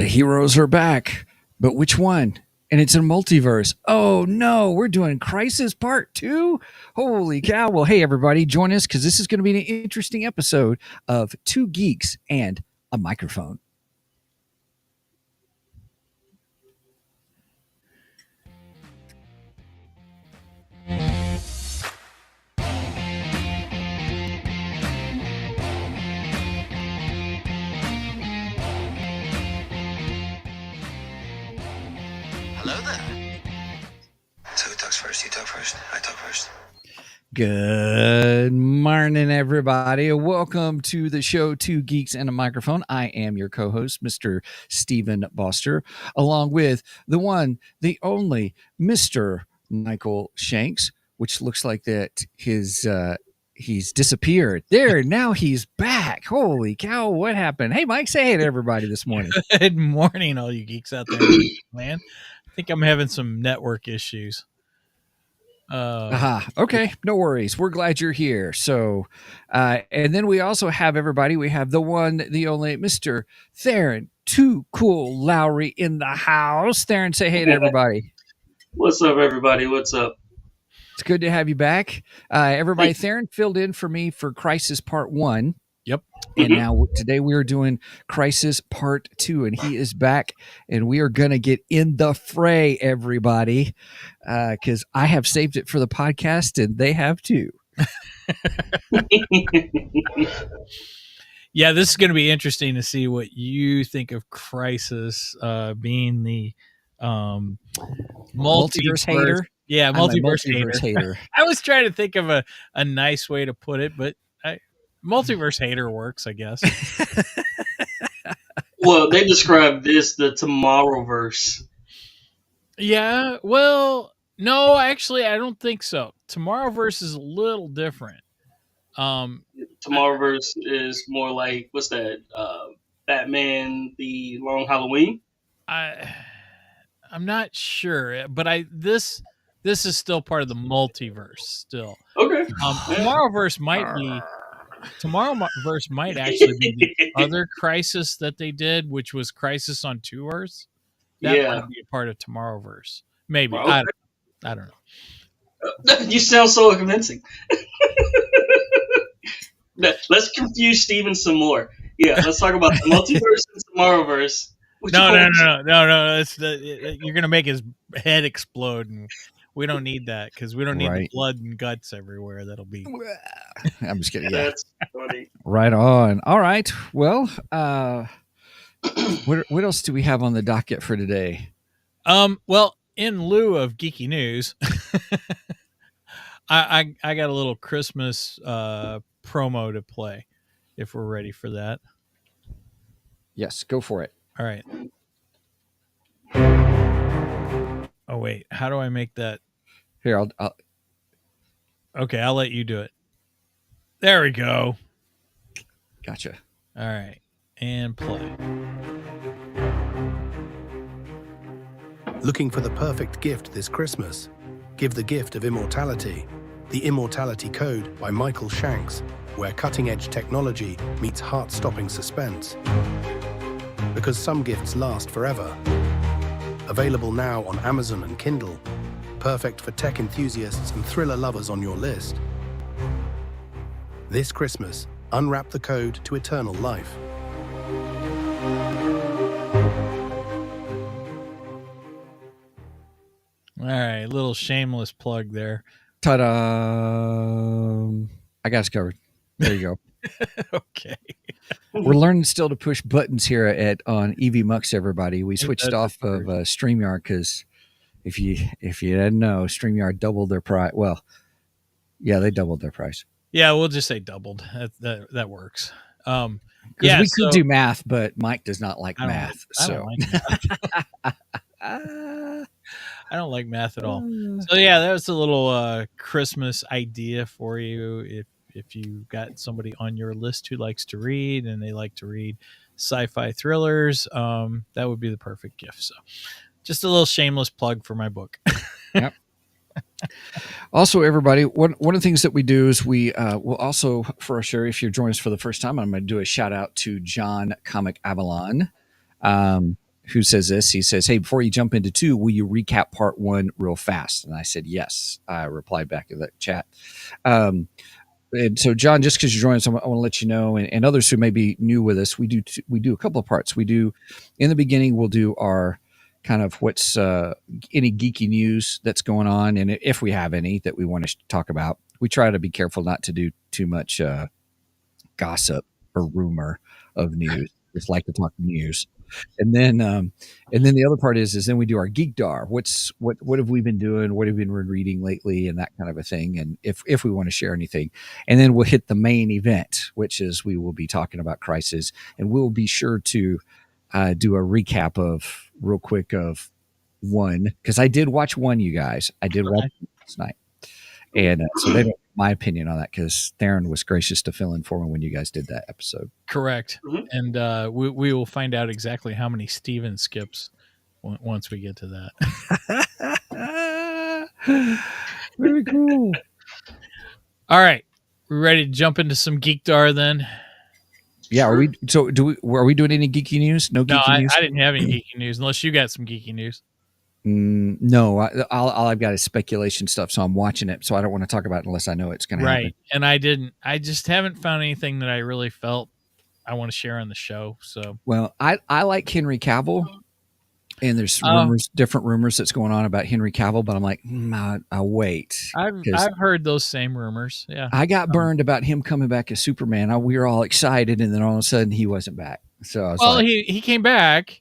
heroes are back, but which one? And it's a multiverse. Oh no, we're doing Crisis Part 2? Holy cow. Well, hey everybody, join us because this is going to be an interesting episode of Two Geeks and a Microphone. Hello there. So who talks first? You talk first? I talk first. Good morning, everybody. Welcome to the show, Two Geeks and a Microphone. I am your co-host, Mr. Stephen Boster, along with the one, the only Mr. Michael Shanks, which looks like that he's disappeared. There, now he's back. Holy cow, what happened? Hey, Mike, say hey to everybody this morning. Good morning, all you geeks out there, man. I think I'm having some network issues. Okay, no worries. We're glad you're here. So, and then we also have everybody. We have the one, the only Mr. Tharen, Too Cool Lowery in the house. Tharen, say hey to everybody. What's up, everybody? What's up? It's good to have you back. Everybody, Tharen filled in for me for Crisis Part 1. Yep. And now today we are doing Crisis Part 2, and he is back, and we are going to get in the fray, everybody, because I have saved it for the podcast, and they have too. Yeah, this is going to be interesting to see what you think of Crisis being the multiverse hater. Yeah, multiverse hater. I was trying to think of a nice way to put it, but multiverse hater works, I guess. Well, they described this the Tomorrowverse. Yeah, well, no, actually, I don't think so. Tomorrowverse is a little different. Tomorrowverse is more like, what's that? Batman: The Long Halloween. I'm not sure, but this is still part of the multiverse. Still, okay. Tomorrowverse might actually be the other Crisis that they did, which was Crisis on Two Earths. That might be a part of Tomorrowverse. Maybe. Okay. I don't know. You sound so convincing. Let's confuse Steven some more. Yeah, let's talk about the multiverse and Tomorrowverse. No. You're going to make his head explode, and we don't need that because we don't need the blood and guts everywhere. That'll be. I'm just kidding. Yeah. That's funny. Right on. All right. Well, what else do we have on the docket for today? Well, in lieu of geeky news, I got a little Christmas promo to play. If we're ready for that. Yes, go for it. All right. Oh wait, how do I make that? Here, I'll... Okay, I'll let you do it. There we go. Gotcha. All right, and play. Looking for the perfect gift this Christmas? Give the gift of immortality. The Immortality Code by Michael Shanks, where cutting-edge technology meets heart-stopping suspense. Because some gifts last forever. Available now on Amazon and Kindle. Perfect for tech enthusiasts and thriller lovers on your list. This Christmas, unwrap the code to eternal life. All right, little shameless plug there. Ta-da! I got us covered. There you go. Okay. We're learning still to push buttons here on EV Mux, everybody. We switched off of StreamYard because if you didn't know, StreamYard doubled their price. Well, yeah, they doubled their price. Yeah, we'll just say doubled. That works. Because we could do math, but Mike does not like math. I don't like math at all. So yeah, that was a little Christmas idea for you. If you got somebody on your list who likes to read and they like to read sci-fi thrillers, that would be the perfect gift. So just a little shameless plug for my book. Yep. Also, everybody, one of the things that we do is we will also, for sure, if you're joining us for the first time, I'm going to do a shout out to John Comic Avalon, who says this. He says, "Hey, before you jump into 2, will you recap part 1 real fast?" And I said, "Yes." I replied back to that chat. And so, John, just because you're joining us, I want to let you know, and others who may be new with us, we do a couple of parts. We do, in the beginning, we'll do our kind of what's any geeky news that's going on, and if we have any that we want to talk about. We try to be careful not to do too much gossip or rumor of news. Just like to talk news. And then the other part is then we do our Geekdar. What have we been doing? What have we been reading lately, and that kind of a thing. And if we want to share anything, and then we'll hit the main event, which is we will be talking about Crisis, and we'll be sure to do a recap of real quick of 1, because I did watch 1. You guys, I did watch it last night, and so they don't. My opinion on that, because Tharen was gracious to fill in for me when you guys did that episode. Correct. And we will find out exactly how many Steven skips once we get to that. Very cool. All right. We ready to jump into some Geekdar then? Yeah. Are we doing any geeky news? No geeky news? I didn't have any geeky news unless you got some geeky news. No, all I've got is speculation stuff, so I'm watching it. So I don't want to talk about it unless I know it's going to happen. Right, and I didn't. I just haven't found anything that I really felt I want to share on the show. So, well, I like Henry Cavill, and there's different rumors that's going on about Henry Cavill, but I'm like, I'll wait. I've heard those same rumors. Yeah, I got burned about him coming back as Superman. We were all excited, and then all of a sudden he wasn't back. So I was he came back,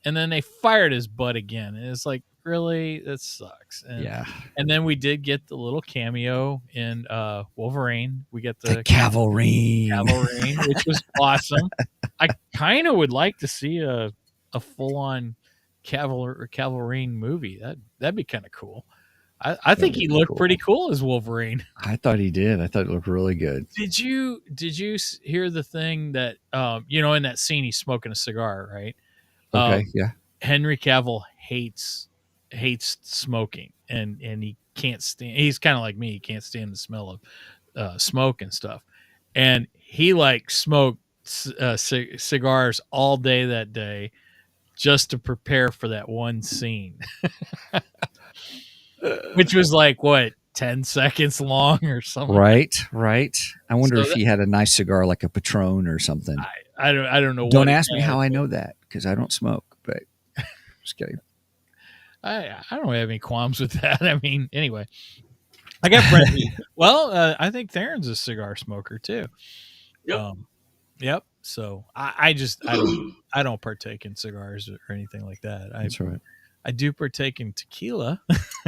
and then they fired his butt again, and it's like, really, that sucks. And, yeah. And then we did get the little cameo in Wolverine. We get the Cavalry, which was awesome. I kind of would like to see a full-on Cavalry movie. That'd be kind of cool. I think he looked pretty cool as Wolverine. I thought he did. I thought it looked really good. Did you hear the thing that in that scene he's smoking a cigar, right? Okay, yeah. Henry Cavill hates smoking, and he can't stand. He's kind of like me. He can't stand the smell of smoke and stuff. And he smoked cigars all day that day just to prepare for that one scene, which was 10 seconds long or something. Right. I wonder if he had a nice cigar like a Patron or something. I don't know. Don't ask me how I know that, because I don't smoke. But just kidding. I don't have any qualms with that. I mean, anyway, I got friends. Well, I think Theron's a cigar smoker too. Yep. Yep. So I don't partake in cigars or anything like that. That's right. I do partake in tequila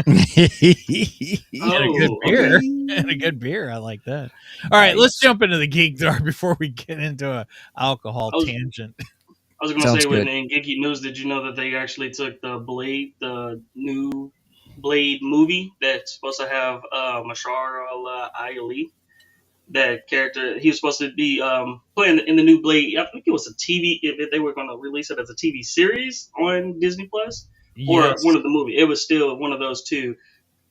and a good beer. And a good beer. I like that. All right, let's jump into the Geekdar before we get into a alcohol tangent. I was going to say, in geeky news, did you know that they actually took the new Blade movie that's supposed to have Mahershala Ali? That character, he was supposed to be playing in the new Blade. I think it was a TV. If they were going to release it as a TV series on Disney Plus, or one of the movie, it was still one of those two.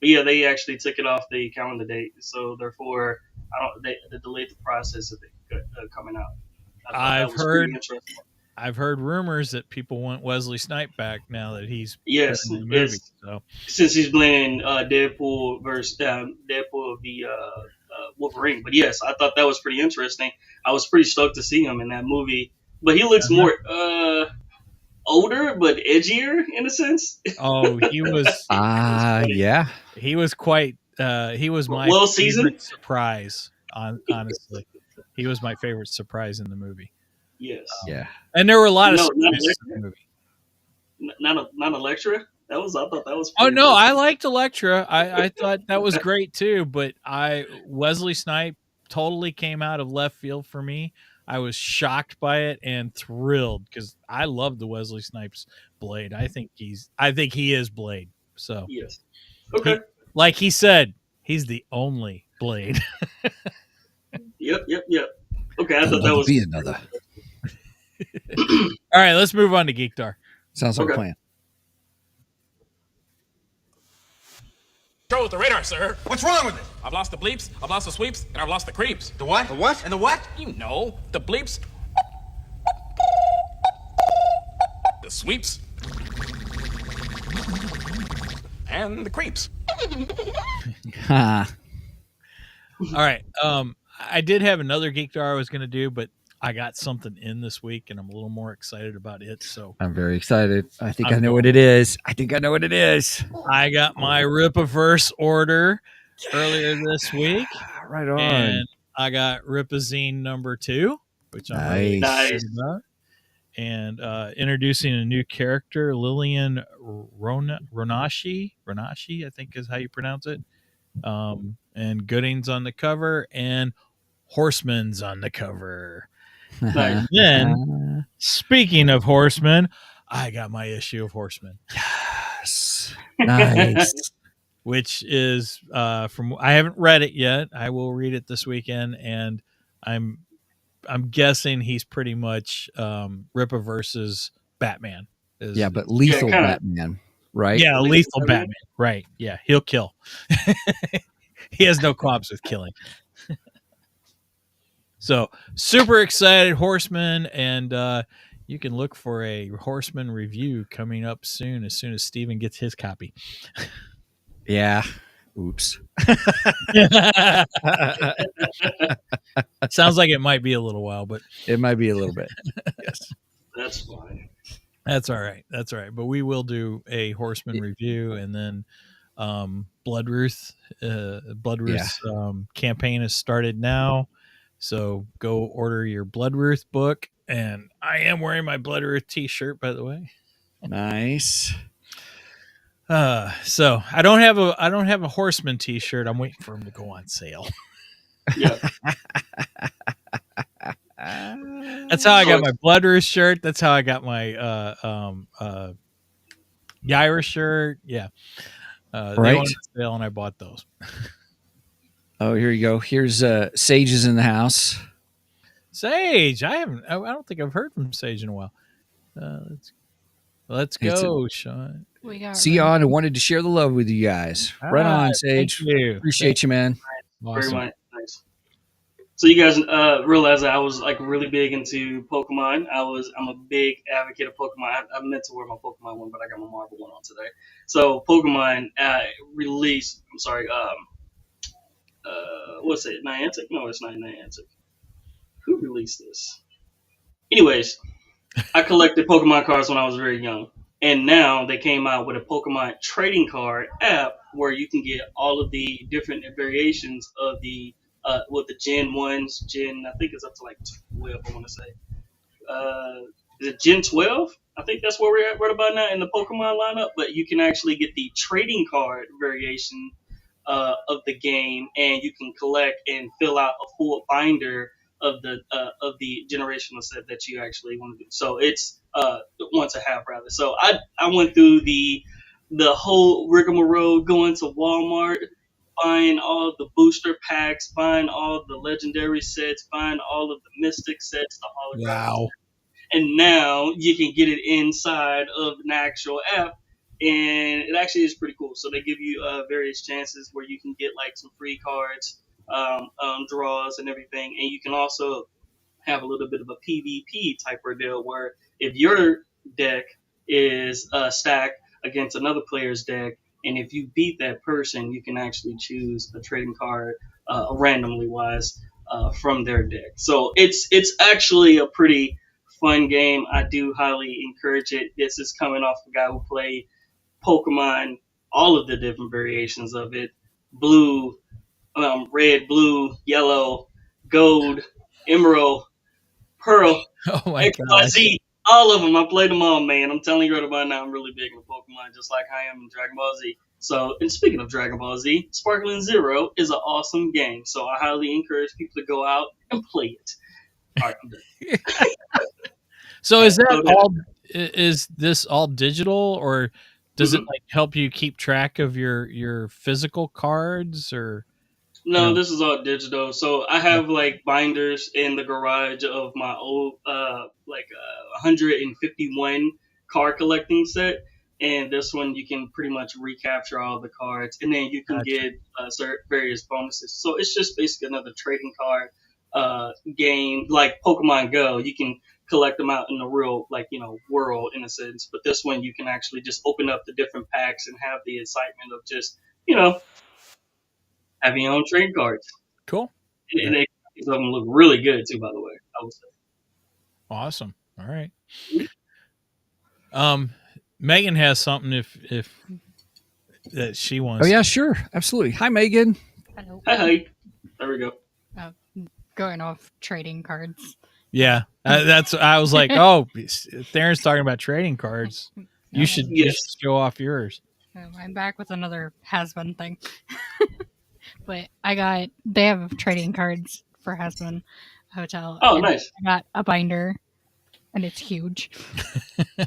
But yeah, they actually took it off the calendar date, so therefore, they delayed the process of it coming out. I've heard rumors that people want Wesley Snipes back now that he's in the movie. So since he's playing Deadpool versus Deadpool the Wolverine. But yes, I thought that was pretty interesting. I was pretty stoked to see him in that movie. But he looks more older, but edgier in a sense. Oh, he was. Yeah. He was quite. He was my favorite surprise. Honestly, he was my favorite surprise in the movie. Yes. Yeah. And there were a lot of surprises in the movie. Not Electra. I thought that was. Oh no, I liked Electra. I thought that was great too. But Wesley Snipes totally came out of left field for me. I was shocked by it and thrilled because I love the Wesley Snipes Blade. I think he is Blade. So yes. Okay. Like he said, he's the only Blade. Yep. Okay, I thought that was another. All right, let's move on to Geekdar. Sounds like a plan. Control with the radar, sir. What's wrong with it? I've lost the bleeps, I've lost the sweeps, and I've lost the creeps. The what? The what? And the what? You know, the bleeps, the sweeps, And the creeps. Ha. All right. I did have another Geek Jar I was going to do, but I got something in this week, and I'm a little more excited about it. So I'm very excited. I think I know what it is. I I got my Ripiverse order earlier this week, Right on. and I got Ripazine number 2, which I'm really Nice. excited about. And introducing a new character, Lillian Ronashi, I think is how you pronounce it. And Gooding's on the cover, and Horseman's on the cover. Nice. Then, speaking of Horseman, I got my issue of Horseman, Yes. Nice. which is from I haven't read it yet. I will read it this weekend, and I'm guessing he's pretty much Ripiverse's Batman. Yeah, but lethal kinda. Batman, right? Yeah, Lethal lethal Batman? Batman. Right. Yeah, he'll kill. He has no qualms with killing. So super excited, Horseman, and you can look for a Horseman review coming up soon as Steven gets his copy. Yeah. Oops. Sounds like it might be a little while, but It might be a little bit. Yes. That's fine. that's all right. That's all right. But we will do a Horseman review, and then Bloodruth campaign has started now. So go order your Bloodruth book, and I am wearing my Bloodruth t-shirt, by the way. Nice. So I don't have a Horseman t-shirt. I'm waiting for him to go on sale. Yeah. That's how I got my Bloodruth shirt. That's how I got my Yaira shirt. Yeah. They Right. went on sale, and I bought those. Oh, here you go. Here's Sage is in the house. Sage, I don't think I've heard from Sage in a while. Let's go, Sean. We got See you on and wanted to share the love with you guys. Right on, Sage. Thank you. Appreciate you, man. Very Awesome. much nice. So you guys realize that I was like really big into Pokemon. I'm a big advocate of Pokemon. I meant to wear my Pokemon one, but I got my Marvel one on today. So Pokemon released. I'm sorry. What's it? Niantic? No, it's not Niantic. Who released this? Anyways, I collected Pokemon cards when I was very young, and now they came out with a Pokemon trading card app where you can get all of the different variations of the Gen 1s, I think it's up to like 12, I want to say. Is it Gen 12? I think that's where we're at right about now in the Pokemon lineup, but you can actually get the trading card variation of the game, and you can collect and fill out a full binder of the generational set that you actually want to do. So it's want to have rather. So I went through the whole rigmarole, going to Walmart, buying all the booster packs, buying all the legendary sets, buying all of the mystic sets, the holographic Wow. and now you can get it inside of an actual app, and it actually is pretty cool. So they give you various chances where you can get like some free cards, draws, and everything, and you can also have a little bit of a PvP type ordeal where if your deck is stacked against another player's deck, and if you beat that person, you can actually choose a trading card randomly wise from their deck. So it's actually a pretty fun game. I do highly encourage it. This is coming off a guy who played Pokemon, all of the different variations of it: blue, red, blue, yellow, gold, emerald, pearl, Oh my X, Y, gosh. Z. All of them. I played them all, man. I'm telling you right about now, I'm really big into Pokemon, just like I am in Dragon Ball Z. So, and speaking of Dragon Ball Z, Sparkling Zero is an awesome game. So I highly encourage people to go out and play it. All right, I'm done. So is that Okay. all? Is this all digital, or does it like help you keep track of your physical cards, or? No, No. this is all digital. So I have like binders in the garage of my old 151 card collecting set, and this one you can pretty much recapture all the cards, and then you can Gotcha. get various bonuses. So it's just basically another trading card game like Pokemon Go. You can collect them out in the real, like, world in a sense. But this one, you can actually just open up the different packs and have the excitement of just, having your own trading cards. Cool. And some of them look really good too, by the way, I would say. Awesome. All right. Megan has something if that she wants. Oh yeah, sure, absolutely. Hi, Megan. Hello. Hi. There we go. Going off trading cards. Yeah, I was like, oh, Theron's talking about trading cards. You should show off yours. I'm back with another has-been thing. But they have trading cards for Has-Been Hotel. Oh, nice. I got a binder, and it's huge.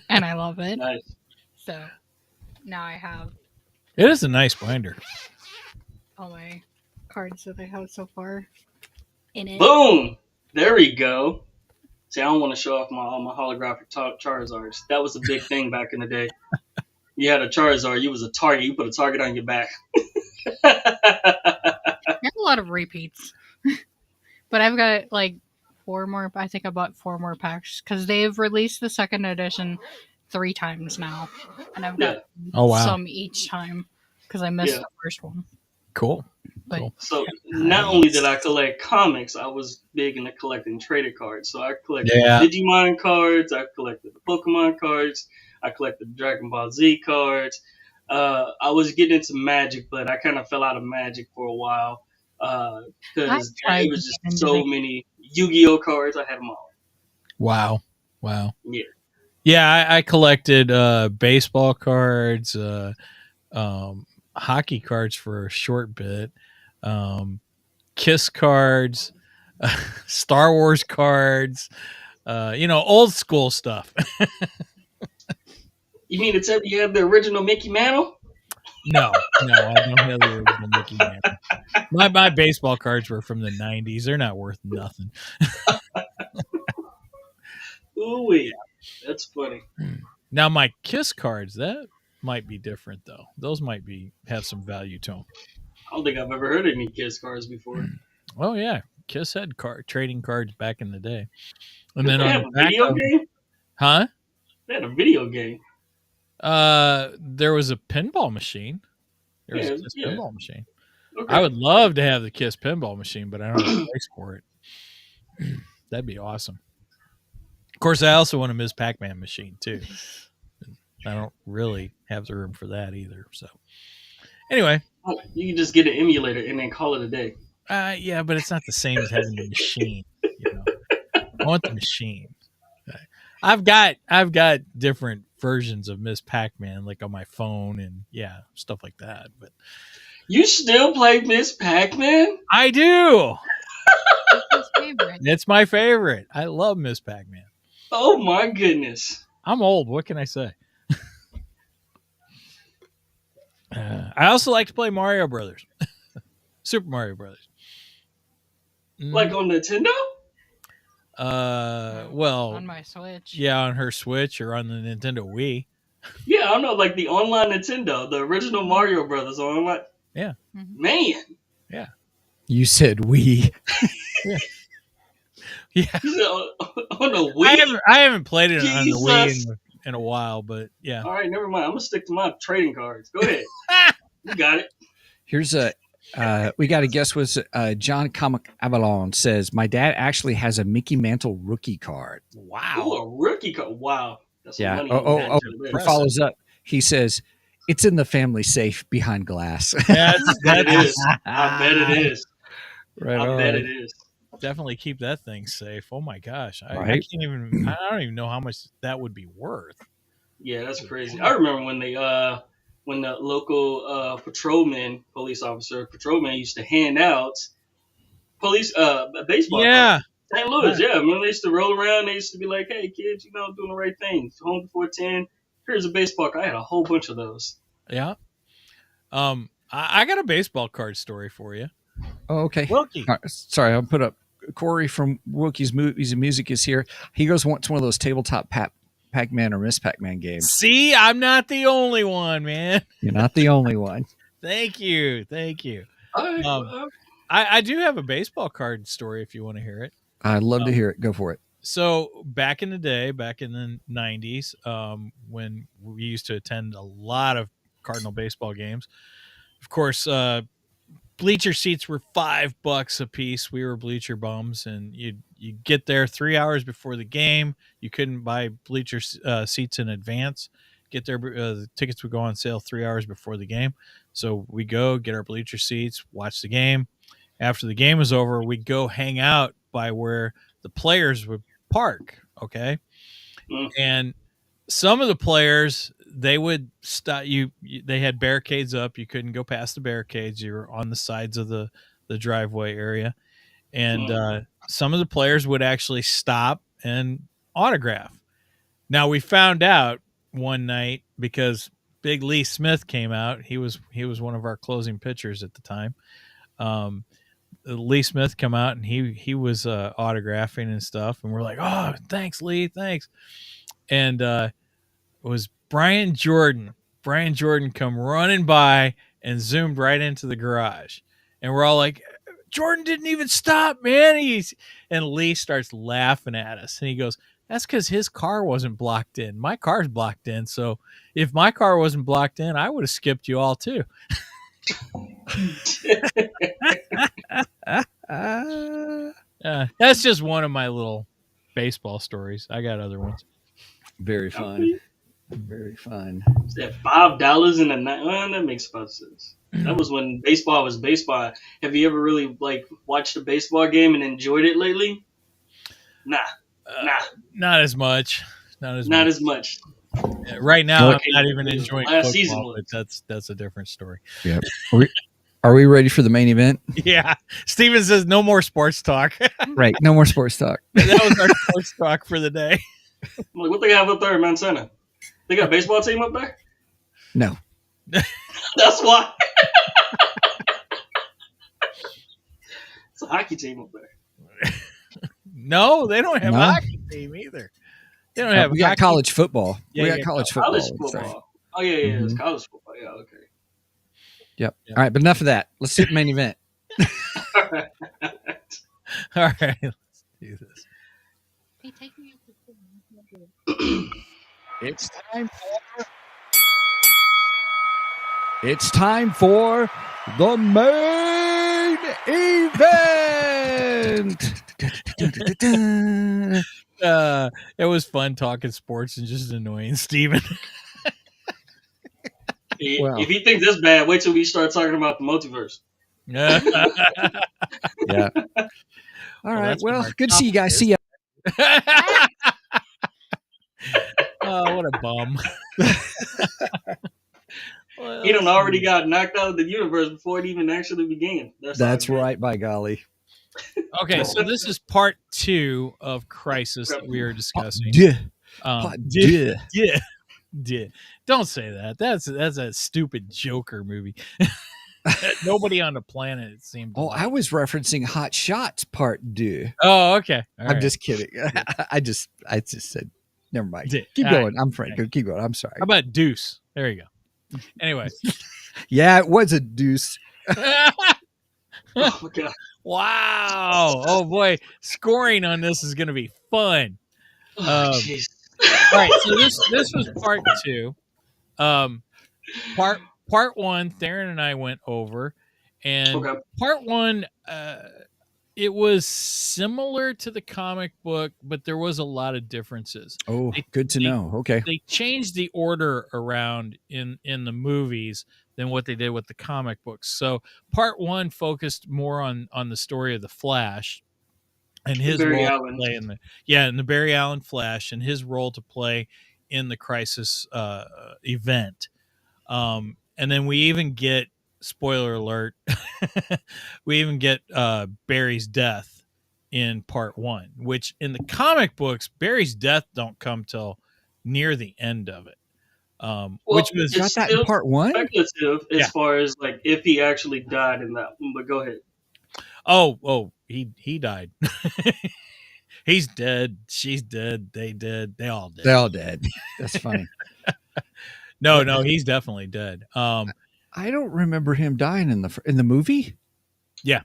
And I love it. Nice. So now I have It is a nice binder. all my cards that I have so far in it. Boom! There we go. See, I don't want to show off all my holographic Charizards. That was a big thing back in the day. You had a Charizard, you was a target. You put a target on your back. I have a lot of repeats. But I've got like 4 more. I think I bought 4 more packs because they've released the second edition 3 times now. And I've got some each time because I missed the first one. Cool. But, So not only did I collect comics, I was big into collecting trading cards. So I collected Digimon cards, I collected the Pokemon cards, I collected the Dragon Ball Z cards. I was getting into Magic, but I kind of fell out of Magic for a while because it was just so many Yu-Gi-Oh cards. I had them all. Wow. Yeah. Yeah, I collected baseball cards, hockey cards for a short bit, Kiss cards, Star Wars cards, old school stuff. You mean you have the original Mickey Mantle? No, I don't have the original Mickey Mantle. My baseball cards were from the 90s. They're not worth nothing. Ooh, yeah. That's funny. Now my Kiss cards, that might be different though. Those might have some value to them. I don't think I've ever heard any Kiss cards before. Oh yeah, Kiss had trading cards back in the day. And Did then they have a video game? Huh? They had a video game. There was a pinball machine. There was a Kiss pinball machine. Okay. I would love to have the Kiss pinball machine, but I don't have a place for it. That'd be awesome. Of course, I also want a Ms. Pac-Man machine too. I don't really have the room for that either. So, anyway, you can just get an emulator and then call it a day. Yeah, but it's not the same as having the machine. I want the machine. I've got different versions of Ms. Pac-Man, like on my phone and stuff like that. But you still play Ms. Pac-Man? I do. Favorite. It's my favorite. I love Ms. Pac-Man. Oh my goodness! I'm old. What can I say? I also like to play Mario Brothers, Super Mario Brothers. Like on Nintendo? Well, on my Switch. Yeah, on her Switch or on the Nintendo Wii. Yeah, I know, like the online Nintendo, the original Mario Brothers online. Yeah. Man. Yeah. You said Wii. Yeah. On the Wii? I haven't played it on the Wii in a while, but yeah. All right, never mind. I'm gonna stick to my trading cards. Go ahead. You got it. Here's we got a guest was John Comic Avalon says my dad actually has a Mickey Mantle rookie card. Wow. Ooh, a rookie card. Wow. That's yeah. Money He follows up. He says it's in the family safe behind glass. That is. I bet it is. Right. I bet it is. Definitely keep that thing safe. Oh my gosh. I can't even I don't even know how much that would be worth. Yeah, that's crazy. I remember when when the local police patrolman used to hand out baseball cards. St. Louis, yeah. When they used to roll around, they used to be like, hey kids, doing the right thing. Home before 10. Here's a baseball card. I had a whole bunch of those. Yeah. I got a baseball card story for you. Oh, okay. Wilkie. Sorry, I'll put up Corey from Wilkie's Movies and Music is here. He wants one of those tabletop Pac-Man or Miss Pac-Man games. See, I'm not the only one, man. You're not the only one. Thank you. I do have a baseball card story if you want to hear it. I'd love to hear it. Go for it. So back in the day, back in the 90s, when we used to attend a lot of Cardinal baseball games, of course, bleacher seats were $5 a piece. We were bleacher bums, and you get there 3 hours before the game. You couldn't buy bleacher seats in advance. Get there, the tickets would go on sale 3 hours before the game. So we go get our bleacher seats, watch the game. After the game was over, we'd go hang out by where the players would park. Okay, and some of the players, they would stop you. They had barricades up. You couldn't go past the barricades. You were on the sides of the driveway area. And some of the players would actually stop and autograph. Now, we found out one night because Big Lee Smith came out. He was one of our closing pitchers at the time. Lee Smith come out, and he was autographing and stuff. And we're like, oh, thanks, Lee. Thanks. And it was Brian Jordan. Brian Jordan come running by and zoomed right into the garage. And we're all like, Jordan didn't even stop, man. And Lee starts laughing at us. And he goes, that's because his car wasn't blocked in. My car's blocked in. So if my car wasn't blocked in, I would have skipped you all too. That's just one of my little baseball stories. I got other ones. Very fun. Very fun. Is that $5 in the night? Well, that makes about sense. That was when baseball was baseball. Have you ever really watched a baseball game and enjoyed it lately? Nah. Not as much. Not as much. Right now, I'm not even enjoying last football, season. But that's a different story. Yep. Are we ready for the main event? Yeah. Steven says no more sports talk. Right. No more sports talk. That was our sports talk for the day. I'm like, what they have up there in Mount Sinai? They got a baseball team up there? No. That's why. It's a hockey team up there. No, they don't have a hockey team either. They don't have. We got college football. Yeah, we got college football. College football. Oh yeah, it's college football. Yeah, okay. Yep. All right, but enough of that. Let's do the main event. All right, let's do this. Hey, take me up the It's time for the main event. It was fun talking sports and just annoying Steven. If you think this bad, wait till we start talking about the multiverse. Yeah. All right. Well, good to see you guys. See ya. Oh, what a bum. Well, he done already got knocked out of the universe before it even actually began. That's right, by golly. Okay, so this is part 2 of Crisis that we are discussing. Don't say that. That's a stupid Joker movie. Nobody on the planet, it seemed. I was referencing Hot Shots Part 2. Oh, okay. I'm just kidding. I just said, never mind. Keep going. I'm Frank. Keep going. I'm sorry. How about Deuce? There you go. Anyway. Yeah, it was a deuce. Oh, my God. Wow. Oh, boy. Scoring on this is going to be fun. Oh, all right. So this was part 2. Part 1, Tharen and I went over. And part 1, it was similar to the comic book, but there was a lot of differences. Oh, good to know. Okay. They changed the order around in the movies than what they did with the comic books. So part 1 focused more on the story of the Flash and his role to play in the Barry Allen Flash and his role to play in the Crisis event. And then we even get, spoiler alert, we even get Barry's death in part 1, which in the comic books, Barry's death don't come till near the end of it. Which was got that in part 1? Speculative as far as if he actually died in that one, but go ahead. Oh, he died. He's dead. She's dead. They dead. They all dead. They all dead. That's funny. No, he's definitely dead. I don't remember him dying in the movie. Yeah,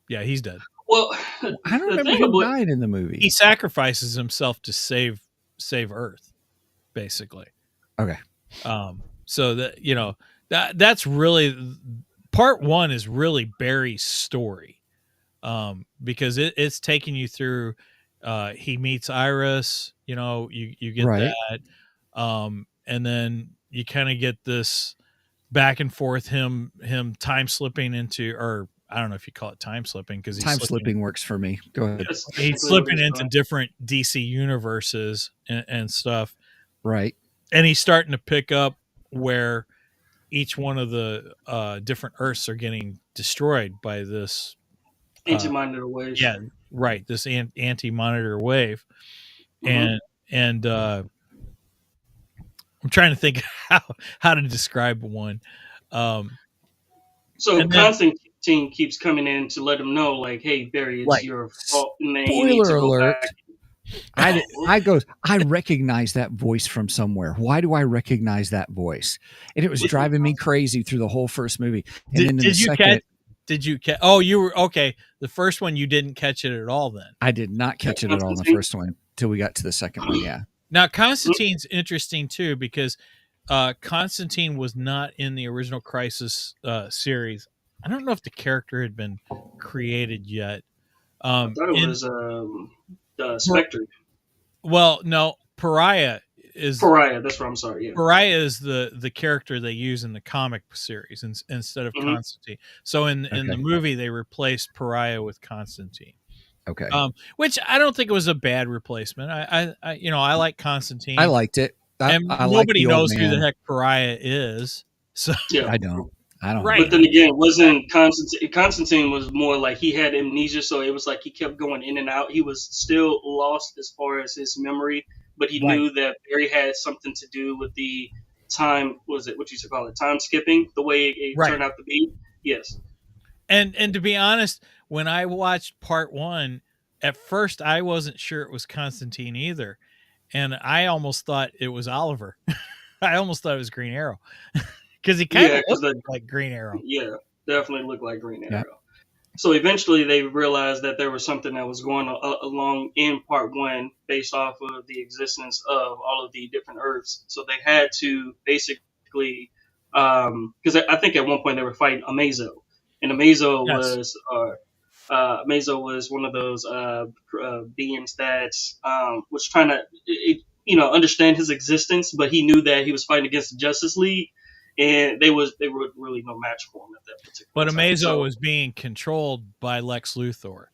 he's dead. Well, I don't the remember thing who about died in the movie. He sacrifices himself to save Earth, basically. Okay. So that, you know, that's really part one is really Barry's story, because it's taking you through. He meets Iris, you know, you get Right. that, and then you kind of get this back and forth, him time slipping into, or I don't know if you call it time slipping, because Time slipping works for me. Go ahead. that's he's technically what slipping he's into doing. different DC universes and stuff, Right. and he's starting to pick up where each one of the different Earths are getting destroyed by this. Anti-monitor waves. Yeah, right. This anti-monitor wave, Mhm. and I'm trying to think how to describe one. So And then- Constantine keeps coming in to let him know, like, "Hey, Barry, it's Like, your fault, and then you need to spoiler go alert. back." I recognize that voice from somewhere. Why do I recognize that voice? And it was driving me crazy through the whole first movie. And then in the second, Did you catch? Oh, you were okay. The first one you didn't catch it at all. Then I did not catch it at all in the first one until we got to the second one. Yeah. now Constantine's interesting too, because Constantine was not in the original Crisis series. I don't know if the character had been created yet. I thought it was the Spectre. Well, no, Pariah is Pariah. That's what I'm sorry. Yeah. Pariah is the character they use in the comic series instead of Mhm. Constantine. So in the Okay. movie they replaced Pariah with Constantine. Okay. Which I don't think it was a bad replacement. I you know, I like Constantine. I liked it. And I like nobody the old knows who the man. heck Pariah is. So Yeah. I don't. Right. But then again, wasn't Constantine? Constantine was more like he had amnesia, so it was like he kept going in and out. He was still lost as far as his memory, but he Right. knew that Barry had something to do with the time. Was it what you used to call it? Time skipping, the way it Right. turned out to be. Yes. And to be honest, when I watched part one, at first I wasn't sure it was Constantine either. And I almost thought it was Oliver. I almost thought it was Green Arrow. Because he kind of looked like Green Arrow. Yeah, definitely looked like Green Arrow. Yeah. So eventually they realized that there was something that was going along in part one based off of the existence of all of the different Earths. So they had to basically, because I think at one point they were fighting Amazo. And Amazo was one of those beings that was trying to, understand his existence, but he knew that he was fighting against the Justice League. And they were really no match for him at that particular But time. Amazo was being controlled by Lex Luthor.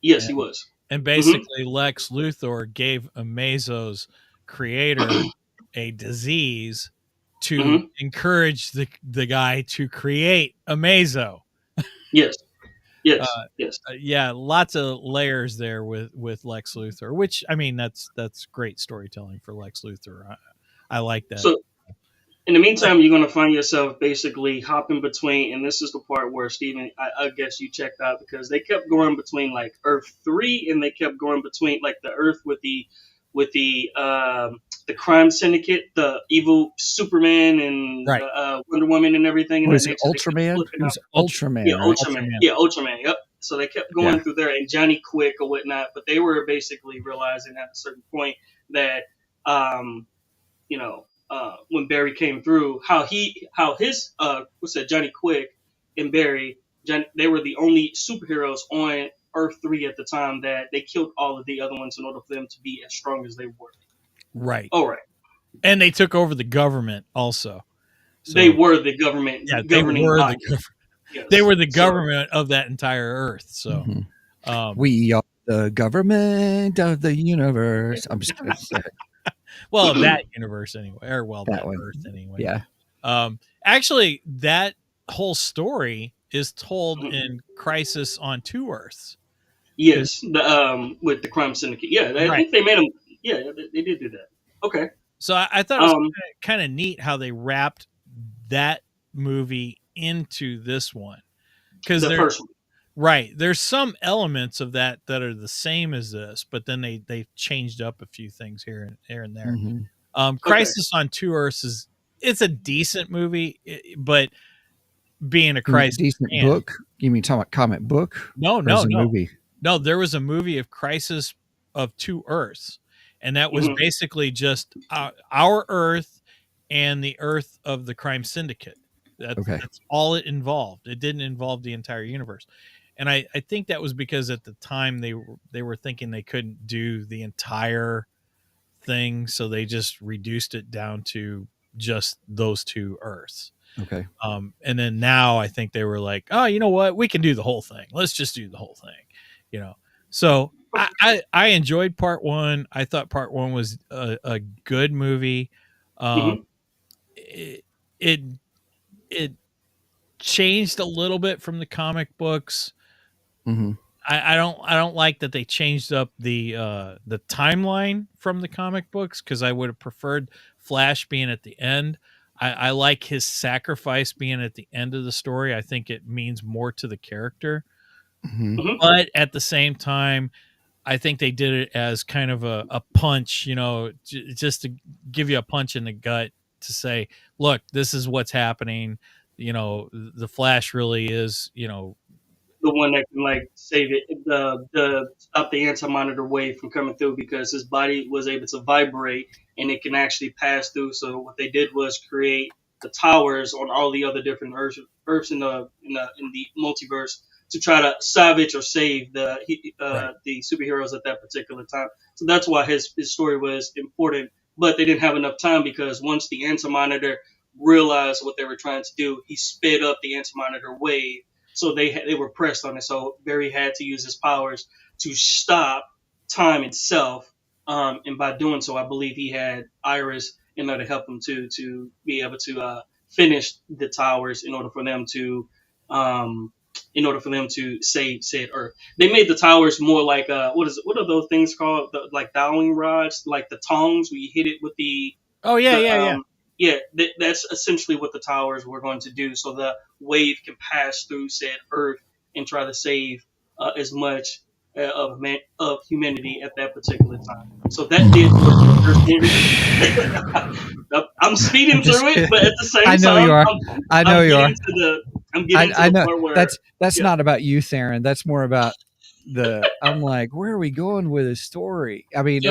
Yes, he was. And basically, Lex Luthor gave Amazo's creator a disease to encourage the guy to create Amazo. Yes. Yeah, lots of layers there with Lex Luthor, which, I mean, that's great storytelling for Lex Luthor. I like that. So, in the meantime, you're going to find yourself basically hopping between, and this is the part where, Steven, I guess you checked out, because they kept going between like Earth 3, and they kept going between like the Earth with the crime syndicate, the evil Superman and Wonder Woman and everything. And was it Ultraman? It was Ultraman. Yeah, right? Ultraman. Yeah, Ultraman. Yep. So they kept going through there, and Johnny Quick or whatnot, but they were basically realizing at a certain point that, when Barry came through, how his Johnny Quick and Barry, they were the only superheroes on Earth 3 at the time, that they killed all of the other ones in order for them to be as strong as they were. Right. All right. And they took over the government also. So, they were the government. Yeah, governing they were body. Yes. They were the government of that entire Earth. So we are the government of the universe. I'm just kidding. Well, that universe anyway, or that Earth anyway. Yeah. Actually, that whole story is told in Crisis on Two Earths. Yes, with the crime syndicate. Yeah, I think they made them. Yeah, they did do that. Okay. So I thought it was kind of neat how they wrapped that movie into this one, because the first one. Right, there's some elements of that are the same as this, but then they changed up a few things here and there. Mm-hmm. Crisis on Two Earths it's a decent movie, but being a Crisis decent fan, book. You mean talking about comic book? No, movie. No, there was a movie of Crisis of Two Earths, and that was basically just our Earth and the Earth of the crime syndicate. That's all it involved. It didn't involve the entire universe. And I think that was because at the time they were thinking they couldn't do the entire thing, so they just reduced it down to just those two Earths. Okay. And then now I think they were like, oh, you know what? We can do the whole thing. Let's just do the whole thing, you know? So I enjoyed part one. I thought part one was a good movie. It changed a little bit from the comic books. I don't like that they changed up the timeline from the comic books, because I would have preferred Flash being at the end. I like his sacrifice being at the end of the story. I think it means more to the character. But at the same time, I think they did it as kind of a punch, you know, just to give you a punch in the gut to say, look, this is what's happening. You know, the Flash really is, you know, the one that can like save it, the stop the anti-monitor wave from coming through, because his body was able to vibrate and it can actually pass through. So what they did was create the towers on all the other different Earths in the multiverse to try to salvage or save the superheroes at that particular time. So that's why his story was important. But they didn't have enough time, because once the anti-monitor realized what they were trying to do, he sped up the anti-monitor wave. So they were pressed on it. So Barry had to use his powers to stop time itself. And by doing so, I believe he had Iris in order to help him to be able to finish the towers in order for them to save Earth. They made the towers more like what are those things called? Like dowling rods, like the tongs where you hit it with the. Oh yeah. Yeah, that's essentially what the towers were going to do, so the wave can pass through said Earth and try to save as much of humanity at that particular time. So that did work. I'm speeding through it, but at the same time, I know you are. I know you are. I'm getting to the part where that's not about you, Tharen. That's more about I'm like, where are we going with this story? I mean,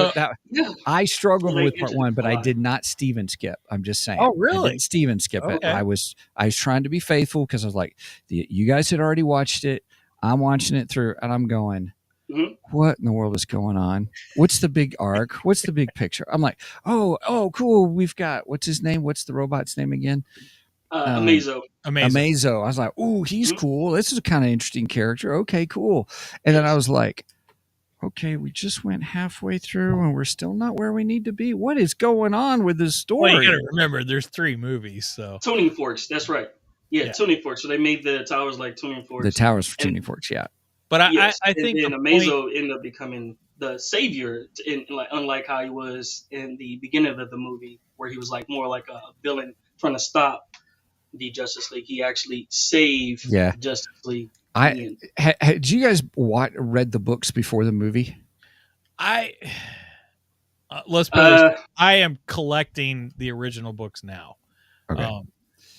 I struggled with part one, but I did not Steven skip. I'm just saying. Oh, really? I didn't Steven skip it. Okay. I was trying to be faithful, because I was like, you guys had already watched it. I'm watching it through, and I'm going, what in the world is going on? What's the big arc? What's the big picture? I'm like, oh, cool. We've got, what's his name? What's the robot's name again? Amazo. Amazo. I was like, ooh, he's cool. This is a kind of interesting character. Okay, cool. And then I was like, okay, we just went halfway through and we're still not where we need to be. What is going on with this story? Well, you got to remember, there's 3 movies, so tuning forks. That's right. Yeah, tuning forks. So they made the towers like tuning forks. The towers for tuning forks, yeah. But I think Amazo ended up becoming the savior, unlike how he was in the beginning of the movie, where he was like more like a villain trying to stop the Justice League. He actually saved Justice League. Had you guys read the books before the movie? Let's put this. I am collecting the original books now. Okay.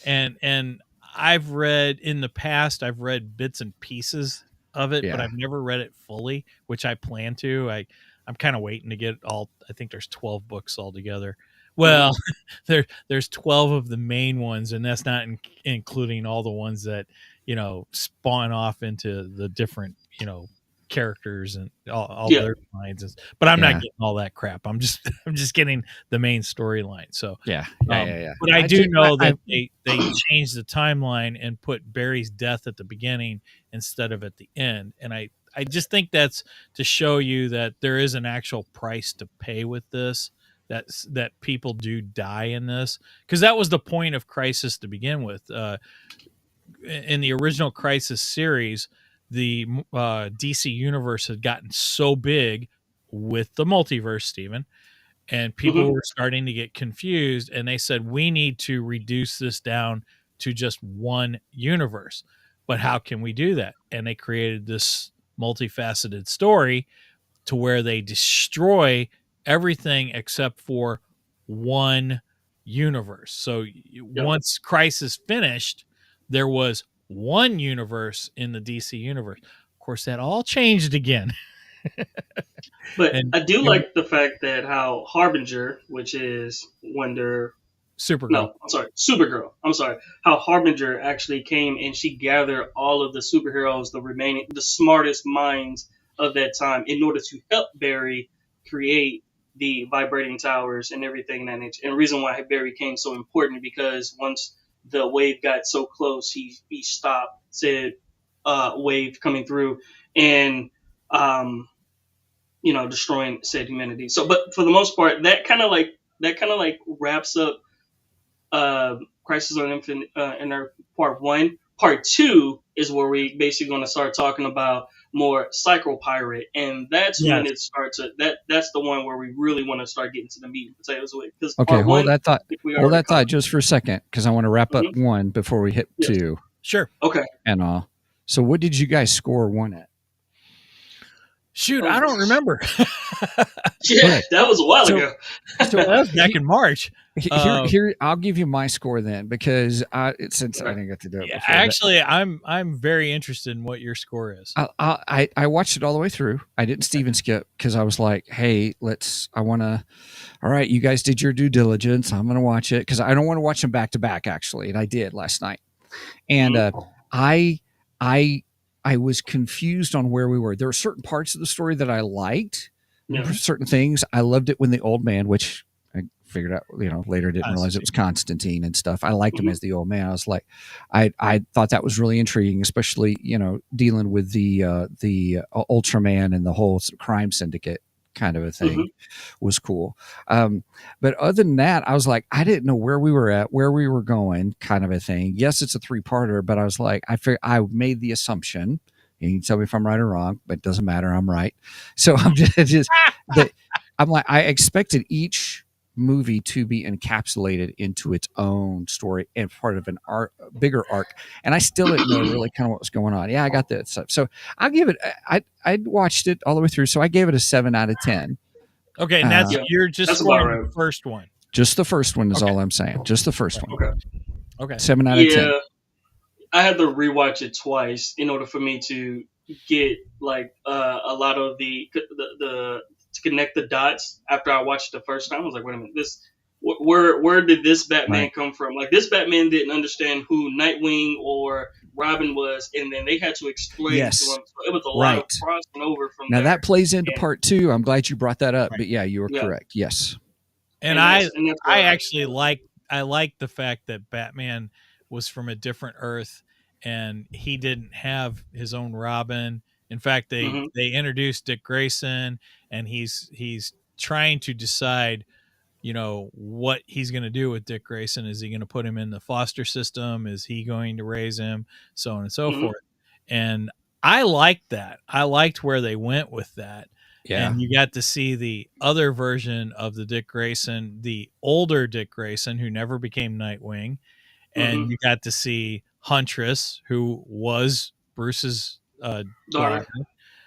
And I've read in the past. I've read bits and pieces of it, but I've never read it fully, which I plan to. I'm kind of waiting to get it all. I think there's 12 books altogether. Well, there's 12 of the main ones, and that's not including all the ones that, you know, spawn off into the different, you know, characters and all their lines. But I'm not getting all that crap. I'm just getting the main storyline. So But I do know that they changed the timeline and put Barry's death at the beginning instead of at the end, and I just think that's to show you that there is an actual price to pay with this. That people do die in this, because that was the point of Crisis to begin with. In the original Crisis series, the DC universe had gotten so big with the multiverse, Stephen, and people were starting to get confused, and they said, we need to reduce this down to just one universe. But how can we do that? And they created this multifaceted story to where they destroy everything except for one universe. So once Crisis finished, there was one universe in the DC universe. course, that all changed again. But And I do like the fact that how Harbinger, which is Supergirl. No, I'm sorry, Supergirl. I'm sorry. How Harbinger actually came and she gathered all of the superheroes, the smartest minds of that time, in order to help Barry create the vibrating towers and everything in that nature. And the reason why Barry came so important because once the wave got so close, he stopped said wave coming through and destroying said humanity. So, but for the most part, that kind of like wraps up Crisis on Infinite Earth Part 1. Part 2 is where we basically going to start talking about more Psycho Pirate, and that's when it starts. That's the one where we really want to start getting to the meat and potatoes with. Okay, hold that thought just for a second, because I want to wrap up 1 before we hit 2. Sure. Okay. And so what did you guys score 1 at? Shoot, I don't remember. Yeah, that was a while ago. So that was back in March. Here, I'll give you my score then, because since I didn't get to do it before. Actually, I'm very interested in what your score is. I watched it all the way through. I didn't Steven skip because I was like, hey, all right, you guys did your due diligence. I'm going to watch it because I don't want to watch them back to back, actually. And I did last night. And I was confused on where we were. There were certain parts of the story that I liked. Certain things. I loved it when the old man, which I figured out, later didn't realize it was Constantine and stuff. I liked him as the old man. I was like, I thought that was really intriguing, especially, dealing with the Ultraman and the whole crime syndicate kind of a thing was cool. But other than that, I was like, I didn't know where we were at, where we were going kind of a thing. Yes, it's a 3-parter, but I was like, I made the assumption, and you can tell me if I'm right or wrong, but it doesn't matter. I'm right. So I'm I'm like, I expected each movie to be encapsulated into its own story and part of an bigger arc. And I still didn't know really kind of what was going on. Yeah, I got that stuff. So I'll give it, I watched it all the way through. So I gave it a 7 out of 10. Okay. And you're just scoring the first one. Just the first one is all I'm saying. Just the first one. Okay. 7 out of 10. I had to rewatch it twice in order for me to get like a lot of the to connect the dots after I watched it the first time. I was like, wait a minute, where did this Batman come from? Like, this Batman didn't understand who Nightwing or Robin was, and then they had to explain to him. So it was a lot of crossing over from now there. that plays into part 2. I'm glad you brought that up. But yeah, you were correct. Yes. And I actually like the fact that Batman was from a different Earth and he didn't have his own Robin. In fact, they introduced Dick Grayson, and he's trying to decide, what he's going to do with Dick Grayson. Is he going to put him in the foster system? Is he going to raise him? So on and so forth. And I liked that. I liked where they went with that. Yeah. And you got to see the other version of the Dick Grayson, the older Dick Grayson, who never became Nightwing. And you got to see Huntress, who was Bruce's daughter.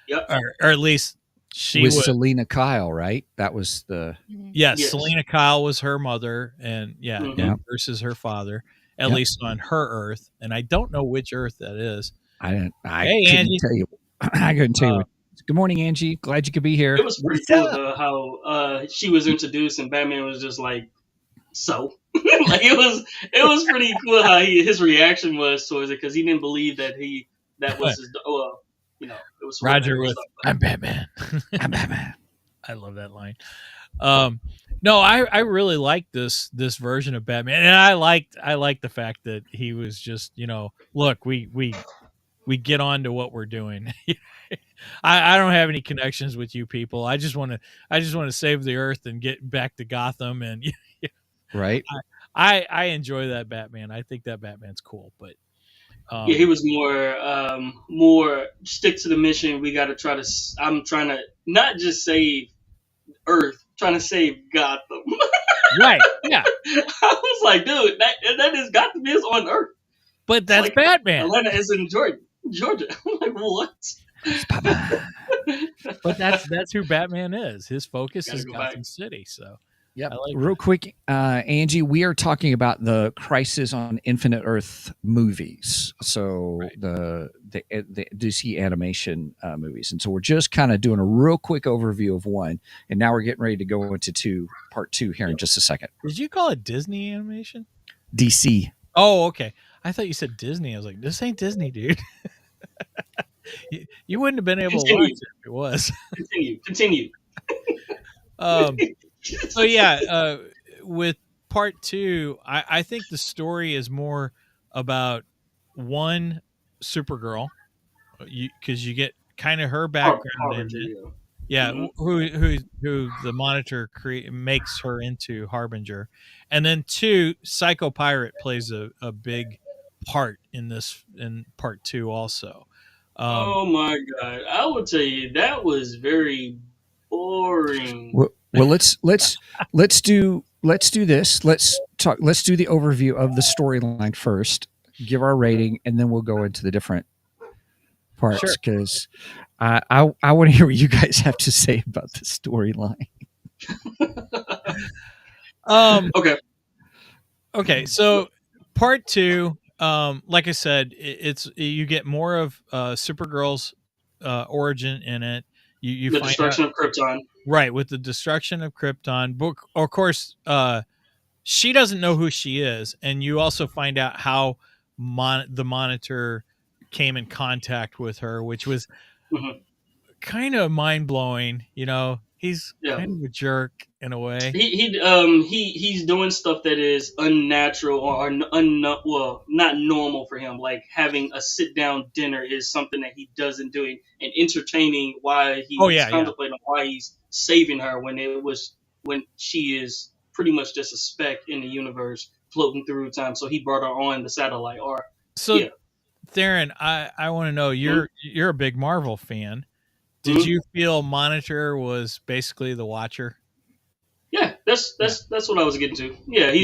Yep. Or at least she was was Selena Kyle, right? That was the yes. Selena Kyle was her mother, and Bruce is her father, at least on her Earth. And I don't know which Earth that is. I couldn't tell you. I couldn't tell you. Good morning, Angie. Glad you could be here. It was pretty cool how she was introduced and Batman was just like, so like it was pretty cool how his reaction was towards it, because he didn't believe that was his. It was Roger with I'm Batman. I'm Batman. I love that line. No, I really like this version of Batman, and I like the fact that he was just, look, we get on to what we're doing. I don't have any connections with you people. I just want to save the Earth and get back to Gotham, and right. I enjoy that Batman. I think that Batman's cool, but he was more stick to the mission. We got to try to. I'm trying to not just save Earth, trying to save Gotham. Right? Yeah. I was like, dude, that is Gotham is on Earth, but that's like, Batman. Atlanta is in Georgia. I'm like, what? But that's who Batman is. His focus is Gotham City. So Yep. I like Real quick, Angie, we are talking about the Crisis on Infinite Earth movies. So the DC animation movies. And so we're just kind of doing a real quick overview of one. And now we're getting ready to go into part 2 here in just a second. Did you call it Disney animation? DC. Oh, okay. I thought you said Disney. I was like, this ain't Disney, dude. you wouldn't have been able to watch it if it was. Continue. So yeah, with part 2, I think the story is more about one Supergirl, because you get kind of her background in it. Yeah, Mm-hmm. who the Monitor makes her into Harbinger, and then 2, Psycho Pirate plays a big part in part 2 also. Oh my god! I will tell you that was very boring. Well, let's do this. Let's do the overview of the storyline first. Give our rating, and then we'll go into the different parts because I want to hear what you guys have to say about the storyline. Okay. So part 2, like I said, it's you get more of Supergirl's origin in it. You the find destruction of Krypton. Right, with the destruction of Krypton. But of course, she doesn't know who she is, and you also find out how the Monitor came in contact with her, which was kind of mind blowing. He's kind of a jerk in a way. He's doing stuff that is unnatural or not normal for him. Like having a sit down dinner is something that he doesn't do, and entertaining why he's contemplating why he's saving her when she is pretty much just a speck in the universe floating through time. So he brought her on the satellite. Tharen, I want to know, you're a big Marvel fan. Did you feel Monitor was basically the Watcher? Yeah, that's what I was getting to. Yeah, he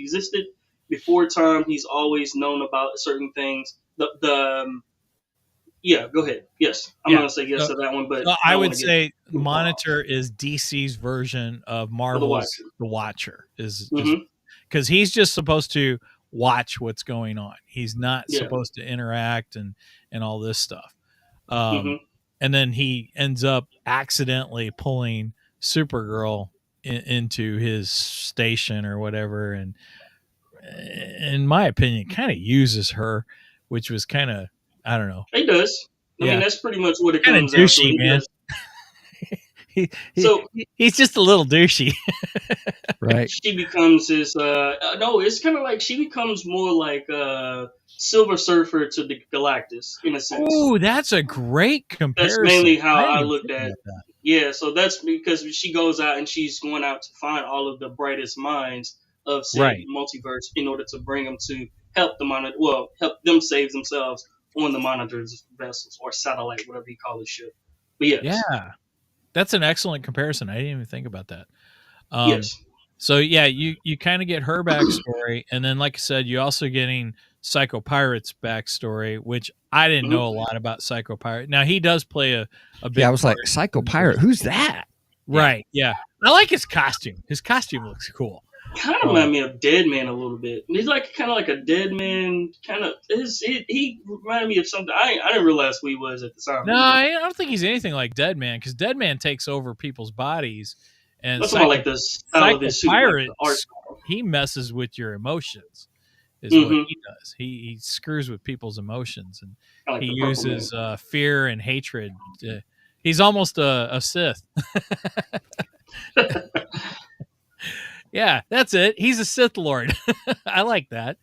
existed before time. He's always known about certain things. Yeah, go ahead. Yes, I'm gonna say yes to that one, but I would say Monitor is DC's version of Marvel's the Watcher, is because he's just supposed to watch what's going on. He's not supposed to interact and all this stuff. And then he ends up accidentally pulling Supergirl into his station or whatever, and in my opinion kind of uses her, which was kind of, I don't know. He does. I mean, that's pretty much what it comes down to. He man. He's just a little douchey. Right. She becomes his no, it's kind of like she becomes more like Silver Surfer to the Galactus in a sense. Oh, that's a great comparison. That's mainly how I looked at it. Yeah, so that's because she goes out and she's going out to find all of the brightest minds of said multiverse in order to bring them to help the Monitor, help them save themselves on the Monitor's vessels or satellite, whatever you call the ship. But yes. Yeah, that's an excellent comparison. I didn't even think about that. Yes. So yeah, you kind of get her backstory, and then like I said, you also getting Psycho Pirate's backstory, which I didn't know a lot about Psycho Pirate. Now he does play a big. Yeah, I was like, Psycho Pirate, who's that? Right. Yeah, I like his costume. His costume looks cool. Kind of reminded me of Deadman a little bit. He's like kind of like a Deadman kind of. He reminded me of something. I didn't realize who he was at the time. No, I don't think he's anything like Deadman, because Deadman takes over people's bodies, and like Psycho Pirate, he messes with your emotions. Is what he does. He screws with people's emotions, and like he uses fear and hatred. He's almost a Sith. Yeah, that's it. He's a Sith Lord. I like that.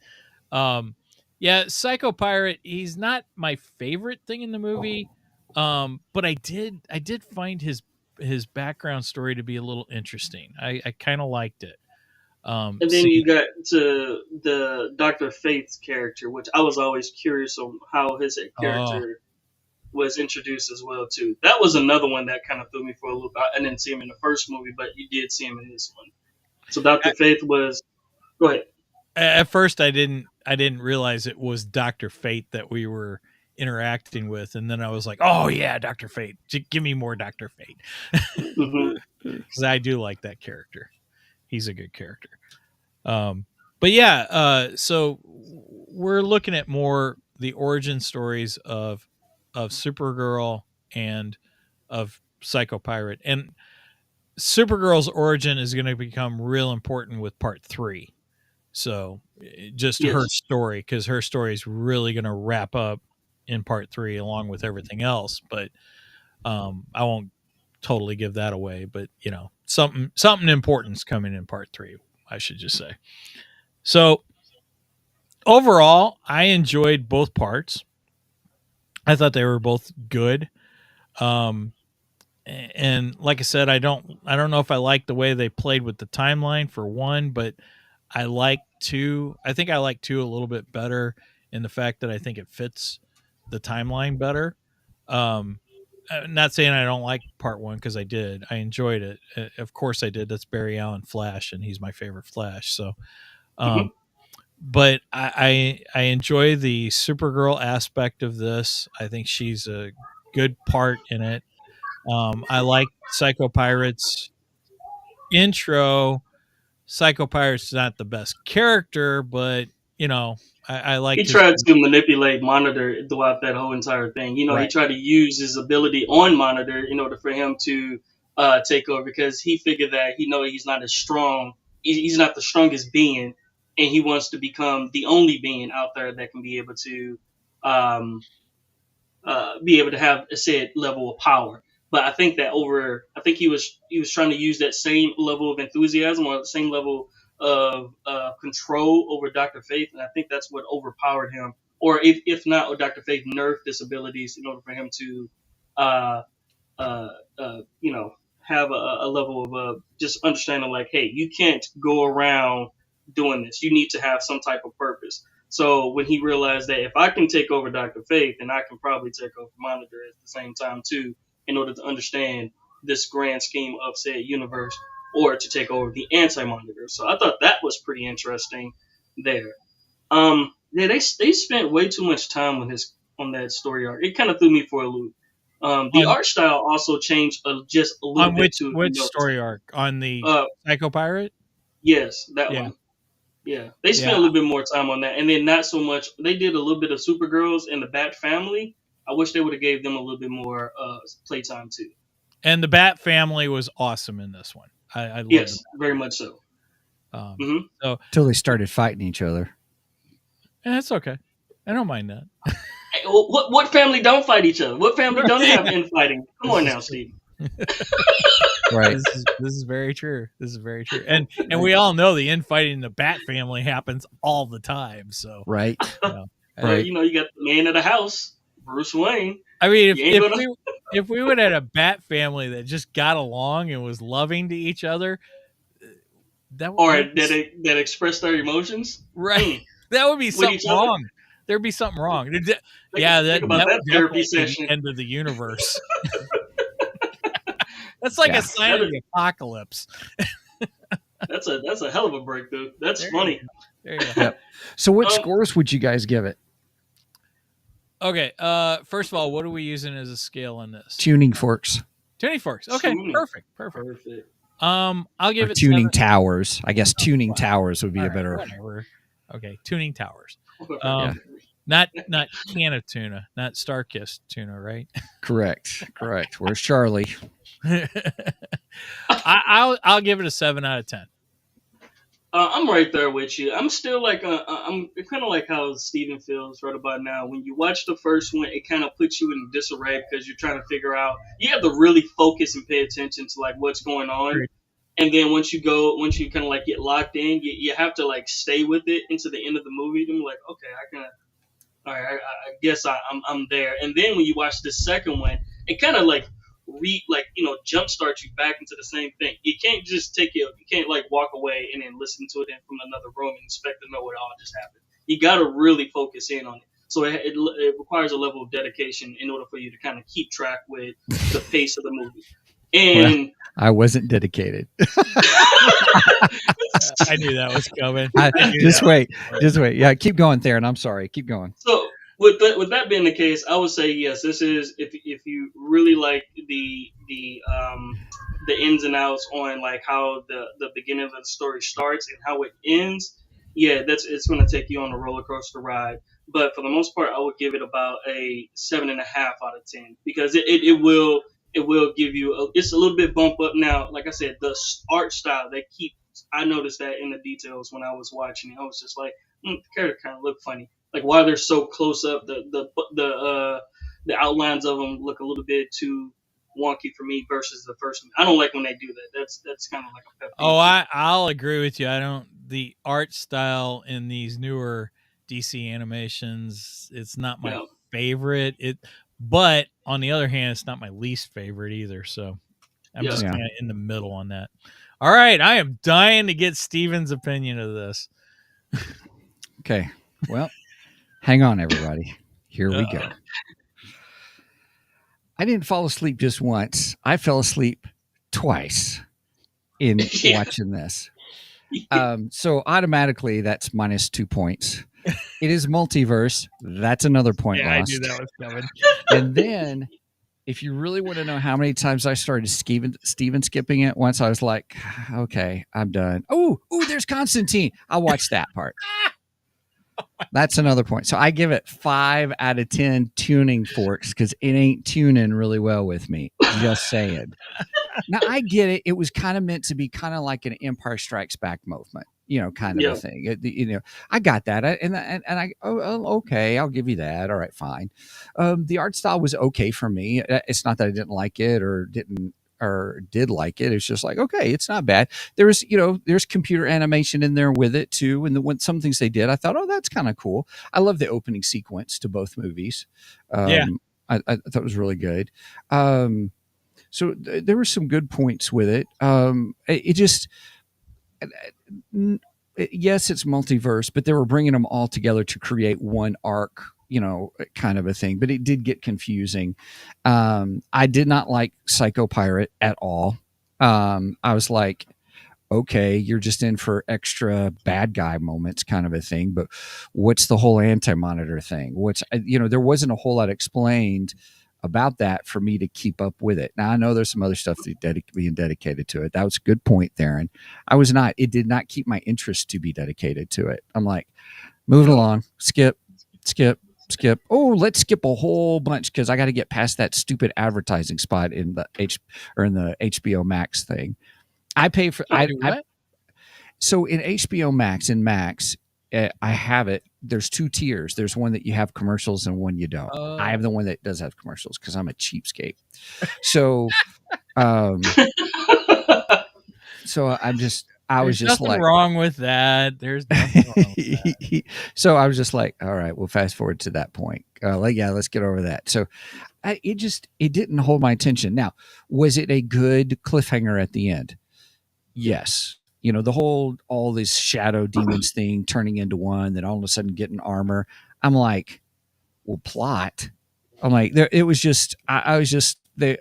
Yeah, Psycho Pirate, he's not my favorite thing in the movie, but I did find his background story to be a little interesting. I kind of liked it. And then you got to the Dr. Faith's character, which I was always curious on how his character was introduced as well too. That was another one that kind of threw me for a loop. I didn't see him in the first movie, but you did see him in this one. So Dr. Faith was. Go ahead. At first, I didn't realize it was Dr. Fate that we were interacting with, and then I was like, oh yeah, Dr. Fate, give me more Dr. Fate, because I do like that character. He's a good character. But yeah, so we're looking at more the origin stories of Supergirl and of Psycho Pirate, and Supergirl's origin is going to become real important with part 3. So just her story, because her story is really going to wrap up in part 3 along with everything else. But I won't totally give that away. But you know, something important's coming in part 3, I should just say. So overall, I enjoyed both parts. I thought they were both good. And like I said, I don't know if I like the way they played with the timeline for 1, but I like 2. I think I like 2 a little bit better in the fact that I think it fits the timeline better. I'm not saying I don't like part 1, because I did. I enjoyed it. Of course I did. That's Barry Allen Flash, and he's my favorite Flash. So, but I enjoy the Supergirl aspect of this. I think she's a good part in it. I like Psycho Pirate's intro. Psycho Pirate's not the best character, but you know, I like. He tried to manipulate Monitor throughout that whole entire thing. You know, He tried to use his ability on Monitor in order for him to take over, because he figured that he's not as strong. He's not the strongest being, and he wants to become the only being out there that can be able to have a said level of power. But I think he was trying to use that same level of enthusiasm, or the same level of control over Dr. Fate, and I think that's what overpowered him. Or if not, Dr. Fate nerfed his abilities in order for him to, have a level of just understanding, like, hey, you can't go around doing this. You need to have some type of purpose. So when he realized that if I can take over Dr. Fate, then I can probably take over Monitor at the same time too, in order to understand this grand scheme of said universe, or to take over the anti-Monitor. So I thought that was pretty interesting there. They spent way too much time on that story arc. It kind of threw me for a loop. The art style also changed just a little bit too. Which story arc? On the Psycho Pirate? Yes, that one. Yeah, they spent a little bit more time on that, and then not so much. They did a little bit of Supergirls and the Bat Family. I wish they would have gave them a little bit more playtime too. And the Bat Family was awesome in this one. I loved it. Very much so. So until they started fighting each other. And that's okay. I don't mind that. What family don't fight each other? What family don't have infighting? Come on now, Steve. Right. This is very true. This is very true. And we all know the infighting in the Bat Family happens all the time. So right. Right. You got the man of the house, Bruce Wayne. I mean, if we would have had a Bat Family that just got along and was loving to each other, that expressed their emotions, right? That would be something wrong. There'd be something wrong. That would therapy session. The end of the universe. That's like a sign of the apocalypse. That's a hell of a breakthrough. That's funny. There you go. Yep. So what scores would you guys give it? Okay. First of all, what are we using as a scale on this? Tuning forks. Tuning forks. Okay. Perfect. I'll give it tuning 7. Towers. I guess tuning towers would be a better. Whatever. Okay. Tuning towers. Not can of tuna, not Starkist tuna, right? Correct. Where's Charlie? I'll give it a 7 out of 10. I'm right there with you. I'm still like I'm kind of like how Steven feels right about now. When you watch the first one, it kind of puts you in disarray because you're trying to figure out. You have to really focus and pay attention to like what's going on. Right. And then once you kind of like get locked in, you have to like stay with it into the end of the movie. Then like, okay, I guess I'm there. And then when you watch the second one, it kind of like jumpstart you back into the same thing. You can't just you can't like walk away and then listen to it from another room and expect to know what all just happened. You got to really focus in on it. So it requires a level of dedication in order for you to kind of keep track with the pace of the movie. And I wasn't dedicated. I knew that was coming. Just wait. Yeah, keep going, Tharen. I'm sorry. Keep going. with that being the case, I would say yes. This is if you really like the ins and outs on like how the beginning of the story starts and how it ends. Yeah, it's going to take you on a roller coaster ride. But for the most part, I would give it about a 7.5 out of 10 because it will give you it's a little bit bump up. Now, like I said, the art style they keep. I noticed that in the details when I was watching it. I was just like, the character kind of look funny. Like why they're so close up, the outlines of them look a little bit too wonky for me versus the first one. I don't like when they do that. That's kind of like a pet peeve. Oh, I'll agree with you. I don't. The art style in these newer DC animations, it's not my favorite. But on the other hand, it's not my least favorite either. So I'm just kind of in the middle on that. All right, I am dying to get Steven's opinion of this. Okay, well, hang on, everybody. Here we go. I didn't fall asleep just once. I fell asleep twice in watching this. So automatically, that's -2 points. It is Multiverse. That's another point lost. I knew that was coming. And then, if you really want to know how many times I started Steven skipping it, once I was like, okay, I'm done. Oh, there's Constantine. I'll watch that part. That's another point. So I give it 5 out of 10 tuning forks because it ain't tuning really well with me. Just saying. Now I get it. It was kind of meant to be kind of like an Empire Strikes Back movement, kind of a thing. I got that, and I okay, I'll give you that. All right, fine. The art style was okay for me. It's not that I didn't like it or did like it. It's just like, okay, it's not bad. There's computer animation in there with it too. And some things they did, I thought, oh, that's kind of cool. I love the opening sequence to both movies. I thought it was really good. So there were some good points with it. Yes, it's multiverse, but they were bringing them all together to create one arc, kind of a thing. But it did get confusing. I did not like Psycho Pirate at all. I was like, okay, you're just in for extra bad guy moments kind of a thing. But what's the whole anti-monitor thing? There wasn't a whole lot explained about that for me to keep up with it. Now I know there's some other stuff being dedicated to it. That was a good point, Tharen. It did not keep my interest to be dedicated to it. I'm like, moving along, skip. Oh, let's skip a whole bunch because I got to get past that stupid advertising spot in the HBO Max thing. I pay for so in HBO Max I have it. There's 2 tiers. There's one that you have commercials and one you don't. I have the one that does have commercials because I'm a cheapskate. So, There's nothing wrong with that. There's nothing wrong with that. So I was just like, all right, we'll fast forward to that point. Let's get over that. So it didn't hold my attention. Now, was it a good cliffhanger at the end? Yes. All this shadow demons thing turning into one, then all of a sudden getting armor. I'm like, well, plot. I'm like, it was just, I was just, now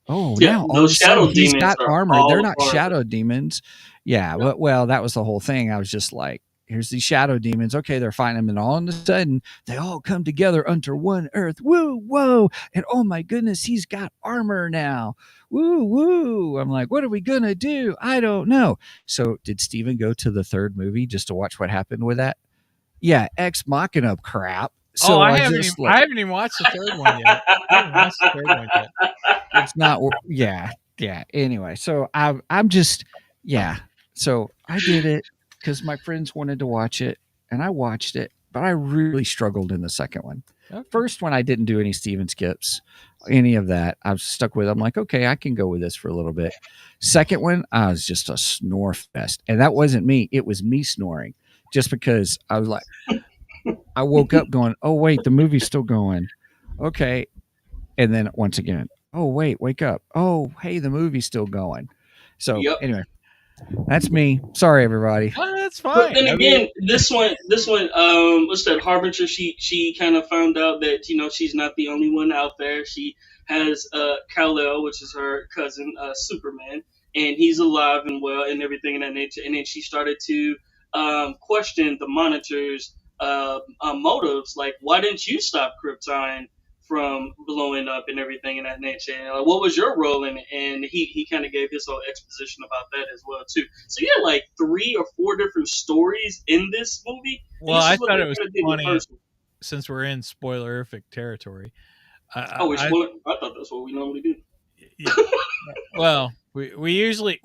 all of a sudden he's got armor. They're not shadow demons. Yeah. Well, that was the whole thing. I was just like, here's these shadow demons. Okay, they're fighting them, and all of a sudden they all come together under one earth. Whoa. And oh my goodness, he's got armor now. Woo. I'm like, what are we going to do? I don't know. So did Steven go to the 3rd movie just to watch what happened with that? Yeah, Ex Machina crap. So I haven't even watched the 3rd one yet. It's not, yeah. Anyway, so I'm just, So I did it because my friends wanted to watch it, and I watched it, but I really struggled in the second one. Okay. First one, I didn't do any Steven skips, any of that. I was stuck with it. I'm like, okay, I can go with this for a little bit. Second one, I was just a snore fest. And that wasn't me. It was me snoring just because I was like, I woke up going, oh, wait, the movie's still going. Okay. And then once again, oh, wait, wake up. Oh, hey, the movie's still going. So anyway, that's me. Sorry, everybody. Oh, that's fine. But then again, this one, what's that? Harbinger. She kind of found out that she's not the only one out there. She has Kal-El, which is her cousin, Superman, and he's alive and well and everything in that nature. And then she started to question the monitors motives. Like, why didn't you stop Krypton from blowing up and everything in that nature? And, like, what was your role in it? And he kind of gave his whole exposition about that as well too. So you had like 3 or 4 different stories in this movie. Well, I thought it was funny since we're in spoilerific territory. I thought that's what we normally do. Yeah. Well, we usually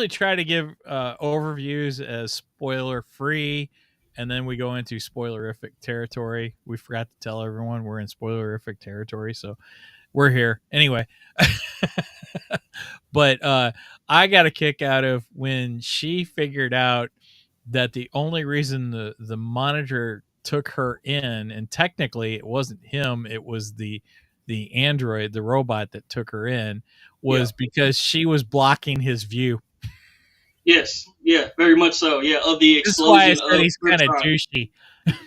try to give overviews as spoiler free, and then we go into spoilerific territory. We forgot to tell everyone we're in spoilerific territory, so we're here anyway. But I got a kick out of when she figured out that the only reason the monitor took her in, and technically it wasn't him, it was the android, the robot that took her in, was because she was blocking his view. Yes, yeah, very much so. Yeah, of the explosion. That's why I said he's kind of douchey.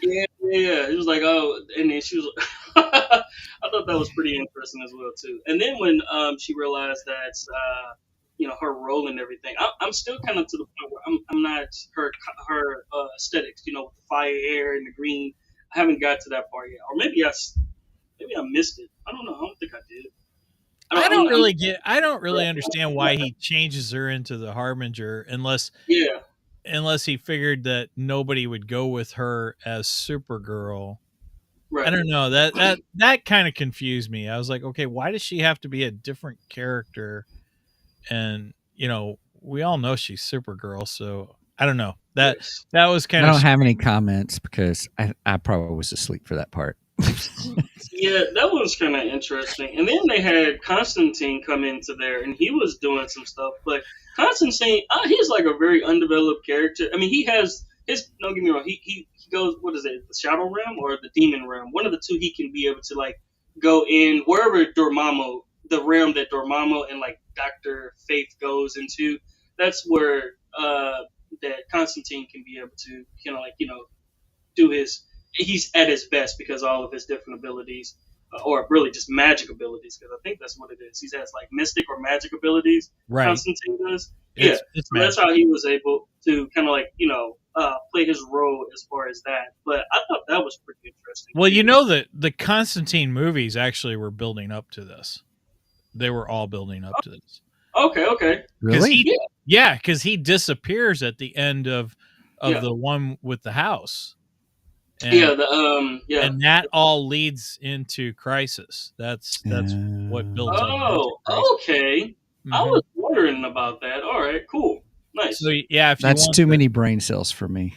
Yeah. He was like, oh, and then she was. I thought that was pretty interesting as well too. And then when she realized that her role and everything, I'm still kind of to the point where I'm not her aesthetics. With the fire hair and the green. I haven't got to that part yet, or maybe I missed it. I don't know. I don't think I did. I don't really understand why he changes her into the Harbinger unless he figured that nobody would go with her as Supergirl. Right. I don't know. That kind of confused me. I was like, okay, why does she have to be a different character? And we all know she's Supergirl, so I don't know. That was kind of. I don't have any comments because I probably was asleep for that part. Yeah, that was kind of interesting. And then they had Constantine come into there, and he was doing some stuff. But Constantine, he's like a very undeveloped character. I mean, he has his. Don't get me wrong. He goes. What is it? The Shadow Realm or the Demon Realm? One of the two. He can be able to like go in wherever Dormammu, the realm that Dormammu and like Dr. Faith goes into. That's where that Constantine can be able to do his. He's at his best because all of his different abilities, or really just magic abilities, because I think that's what it is. He has like mystic or magic abilities. Right. Constantine does. It's so that's how he was able to kind of like play his role as far as that. But I thought that was pretty interesting. Well, that the Constantine movies actually were building up to this. They were all building up to this. Okay. Really? Yeah, because he disappears at the end of the one with the house. And, and that all leads into Crisis. That's what builds up. Oh, okay. Mm-hmm. I was wondering about that. All right, cool, nice. So if that's too many brain cells for me.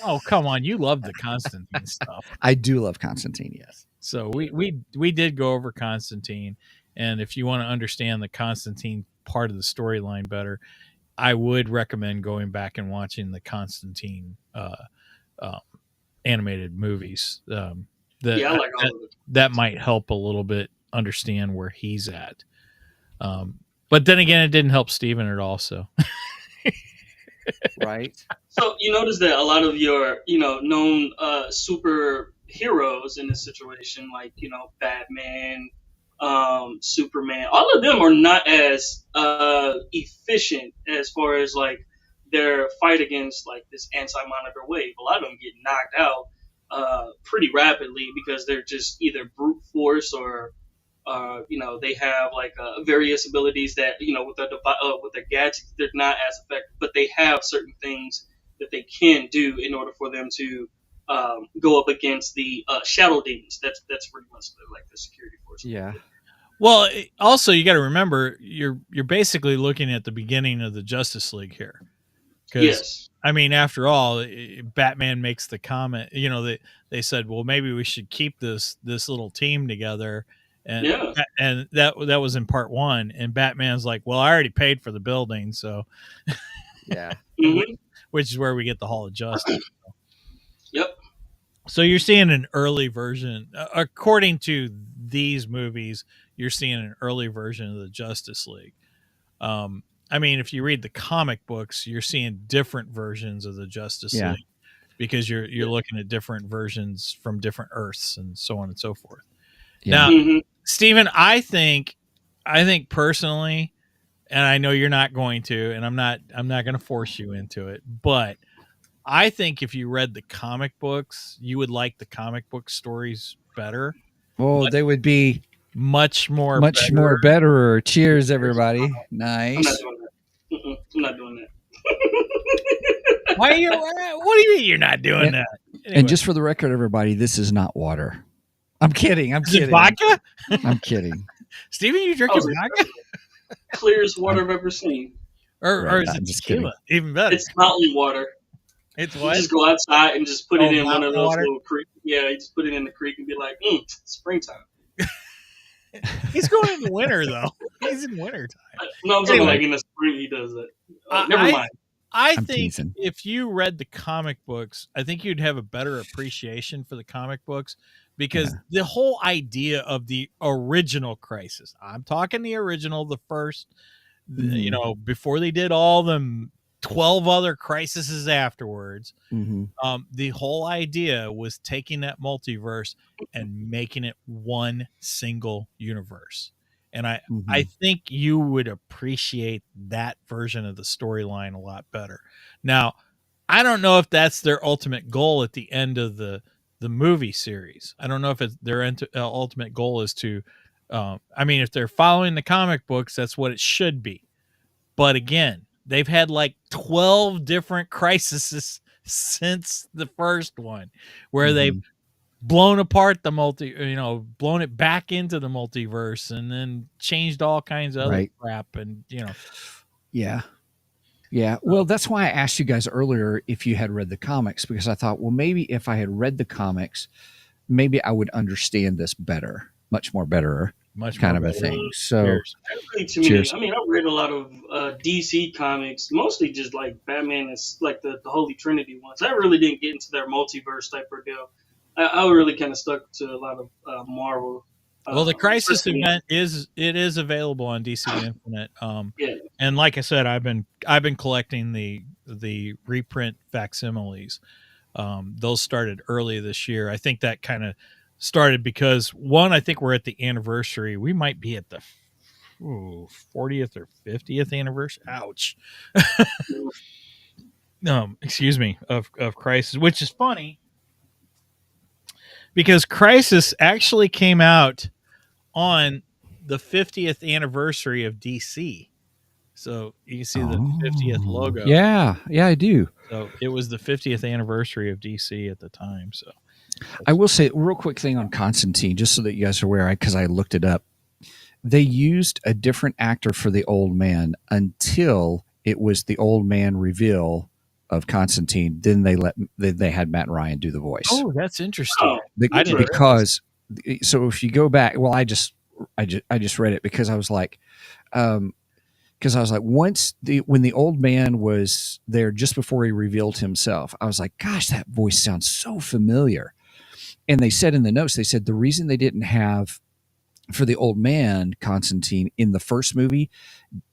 Oh, come on, you love the Constantine stuff. I do love Constantine. Yes. So we did go over Constantine, and if you want to understand the Constantine part of the storyline better, I would recommend going back and watching the Constantine animated movies. I like all of it. That might help a little bit understand where he's at. But then again, it didn't help Steven at all. So, right. So you notice that a lot of your known superheroes in this situation, like Batman, Superman, all of them are not as efficient as far as like their fight against like this anti-monitor wave. A lot of them get knocked out pretty rapidly because they're just either brute force or they have like various abilities that with the gadgets they're not as effective, but they have certain things that they can do in order for them to go up against the shadow demons. That's pretty much like the security force. Yeah. Well, also you got to remember you're basically looking at the beginning of the Justice League here. Yes. I mean, after all, Batman makes the comment. They said, well, maybe we should keep this little team together. And that was in part 1. And Batman's like, well, I already paid for the building, so yeah. Which is where we get the Hall of Justice. Yep. So you're seeing an early version, according to these movies. You're seeing an early version of the Justice League. I mean, if you read the comic books, you're seeing different versions of the Justice League because you're looking at different versions from different Earths and so on and so forth. Yeah. Now, Steven, I think personally, and I know you're not going to, and I'm not going to force you into it, but I think if you read the comic books, you would like the comic book stories better. Oh, they would be much more better. Cheers, everybody. I'm Nice. not doing that. I'm not doing that. Why are you? What do you mean you're not doing that? Anyway. And just for the record, everybody, this is not water. I'm kidding. Is it vodka? I'm kidding. Steven, you drinking vodka? Clearest water I've ever seen. Or is it tequila? Even better. It's mountain water. It's what? You just go outside and just put it in one of those water? little creek. Yeah, you just put it in the creek and be like, springtime. He's going in the winter though. He's in winter time. No, I'm talking like in the spring he does it. Never mind. I think if you read the comic books, I think you'd have a better appreciation for the comic books because the whole idea of the original Crisis, I'm talking the original, the first, you know, before they did all them 12 other crises afterwards. The whole idea was taking that multiverse and making it one single universe. And I think you would appreciate that version of the storyline a lot better. Now, I don't know if that's their ultimate goal at the end of the movie series. I don't know if it's their ultimate goal is to, I mean, if they're following the comic books, that's what it should be. But again, they've had like 12 different crises since the first one where they've blown apart the blown it back into the multiverse and then changed all kinds of other crap. And, Yeah. Well, that's why I asked you guys earlier if you had read the comics, because I thought, well, maybe if I had read the comics, maybe I would understand this better, much more better. Kind of a thing. So, cheers. I mean, I've read a lot of DC comics, mostly just like Batman and like the Holy Trinity ones. I really didn't get into their multiverse type of deal. I really kind of stuck to a lot of Marvel. Well, the Crisis event is available on DC Infinite. And like I said, I've been collecting the reprint facsimiles. Those started early this year. I think that kind of started because I think we're at the anniversary. We might be at the 40th or 50th anniversary. Ouch. Excuse me, of Crisis, which is funny because Crisis actually came out on the 50th anniversary of DC. So you can see the 50th logo. Yeah, I do. So it was the 50th anniversary of DC at the time. So I will say a real quick thing on Constantine, just so that you guys are aware, because I looked it up. They used a different actor for the old man until it was the old man reveal of Constantine. Then they had Matt Ryan do the voice. Oh, that's interesting. Because so if you go back, well, I just read it because I was like, when the old man was there just before he revealed himself, I was like, gosh, that voice sounds so familiar. And they said in the notes, they said the reason they didn't have for the old man Constantine in the first movie,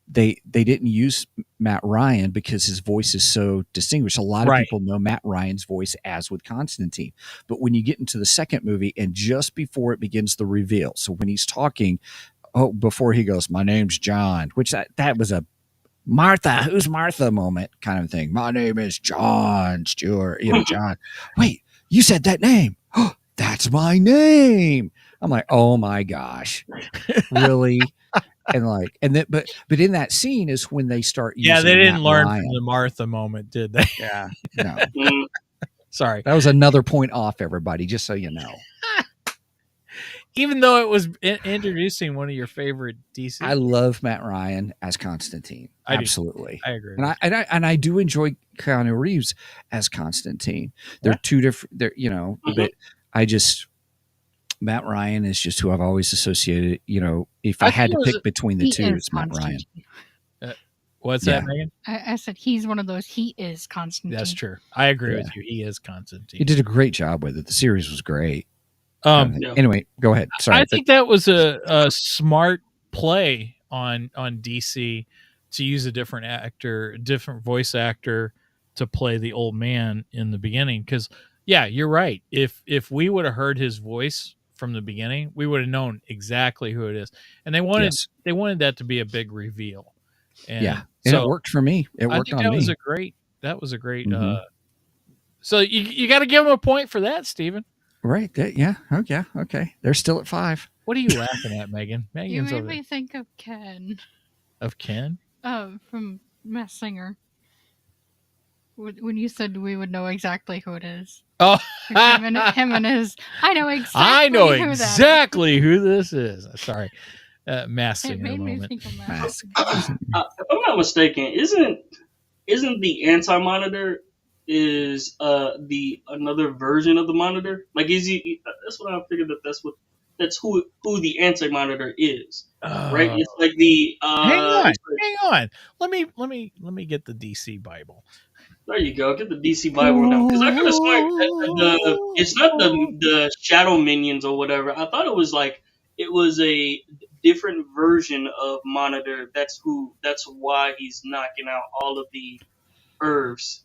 they didn't use Matt Ryan because his voice is so distinguished. A lot of people know Matt Ryan's voice as with Constantine. But when you get into the second movie and just before it begins the reveal, so when he's talking, before he goes, my name's John, which that was a Martha, who's Martha moment kind of thing. My name is John Stewart, John. Wait, you said that name. That's my name. I'm like, oh my gosh, really? But in that scene is when they start using they didn't Matt learn Ryan. from the Martha moment, did they? Yeah, no. Sorry, that was another point off, everybody. Just so you know. Even though it was introducing one of your favorite DC, I love Matt Ryan as Constantine. Absolutely, I agree. And I do enjoy Keanu Reeves as Constantine. They're two different. But Matt Ryan is just who I've always associated. If I had to pick between the two, it's Matt Ryan. What's that, Megan? I said he's one of those. He is Constantine. That's true. I agree with you. He is Constantine. He did a great job with it. The series was great. Anyway, go ahead. Sorry. I think that was a smart play on DC to use a different voice actor to play the old man in the beginning. Because you're right. If we would have heard his voice from the beginning, we would have known exactly who it is. And they wanted that to be a big reveal. And and it worked for me. It worked on me. That was a great So you got to give them a point for that, Steven. Right. Yeah. Oh, yeah. Okay. They're still at 5. What are you laughing at, Megan? You Megan's made over me think of Ken. Of Ken? From Masked Singer. When you said we would know exactly who it is. Oh, him and his. I know exactly who this is. Sorry, Masked Singer It made moment. me think of Mask. If I'm not mistaken, isn't the Anti-Monitor is the another version of the Monitor? Like, is he? That's what I figured that's who the Anti-Monitor is, right? It's like the hang on. Let me get the DC Bible. There you go. Get the DC Bible now, because I could have sworn it's not the Shadow Minions or whatever. I thought it was a different version of Monitor. That's why he's knocking out all of the Earths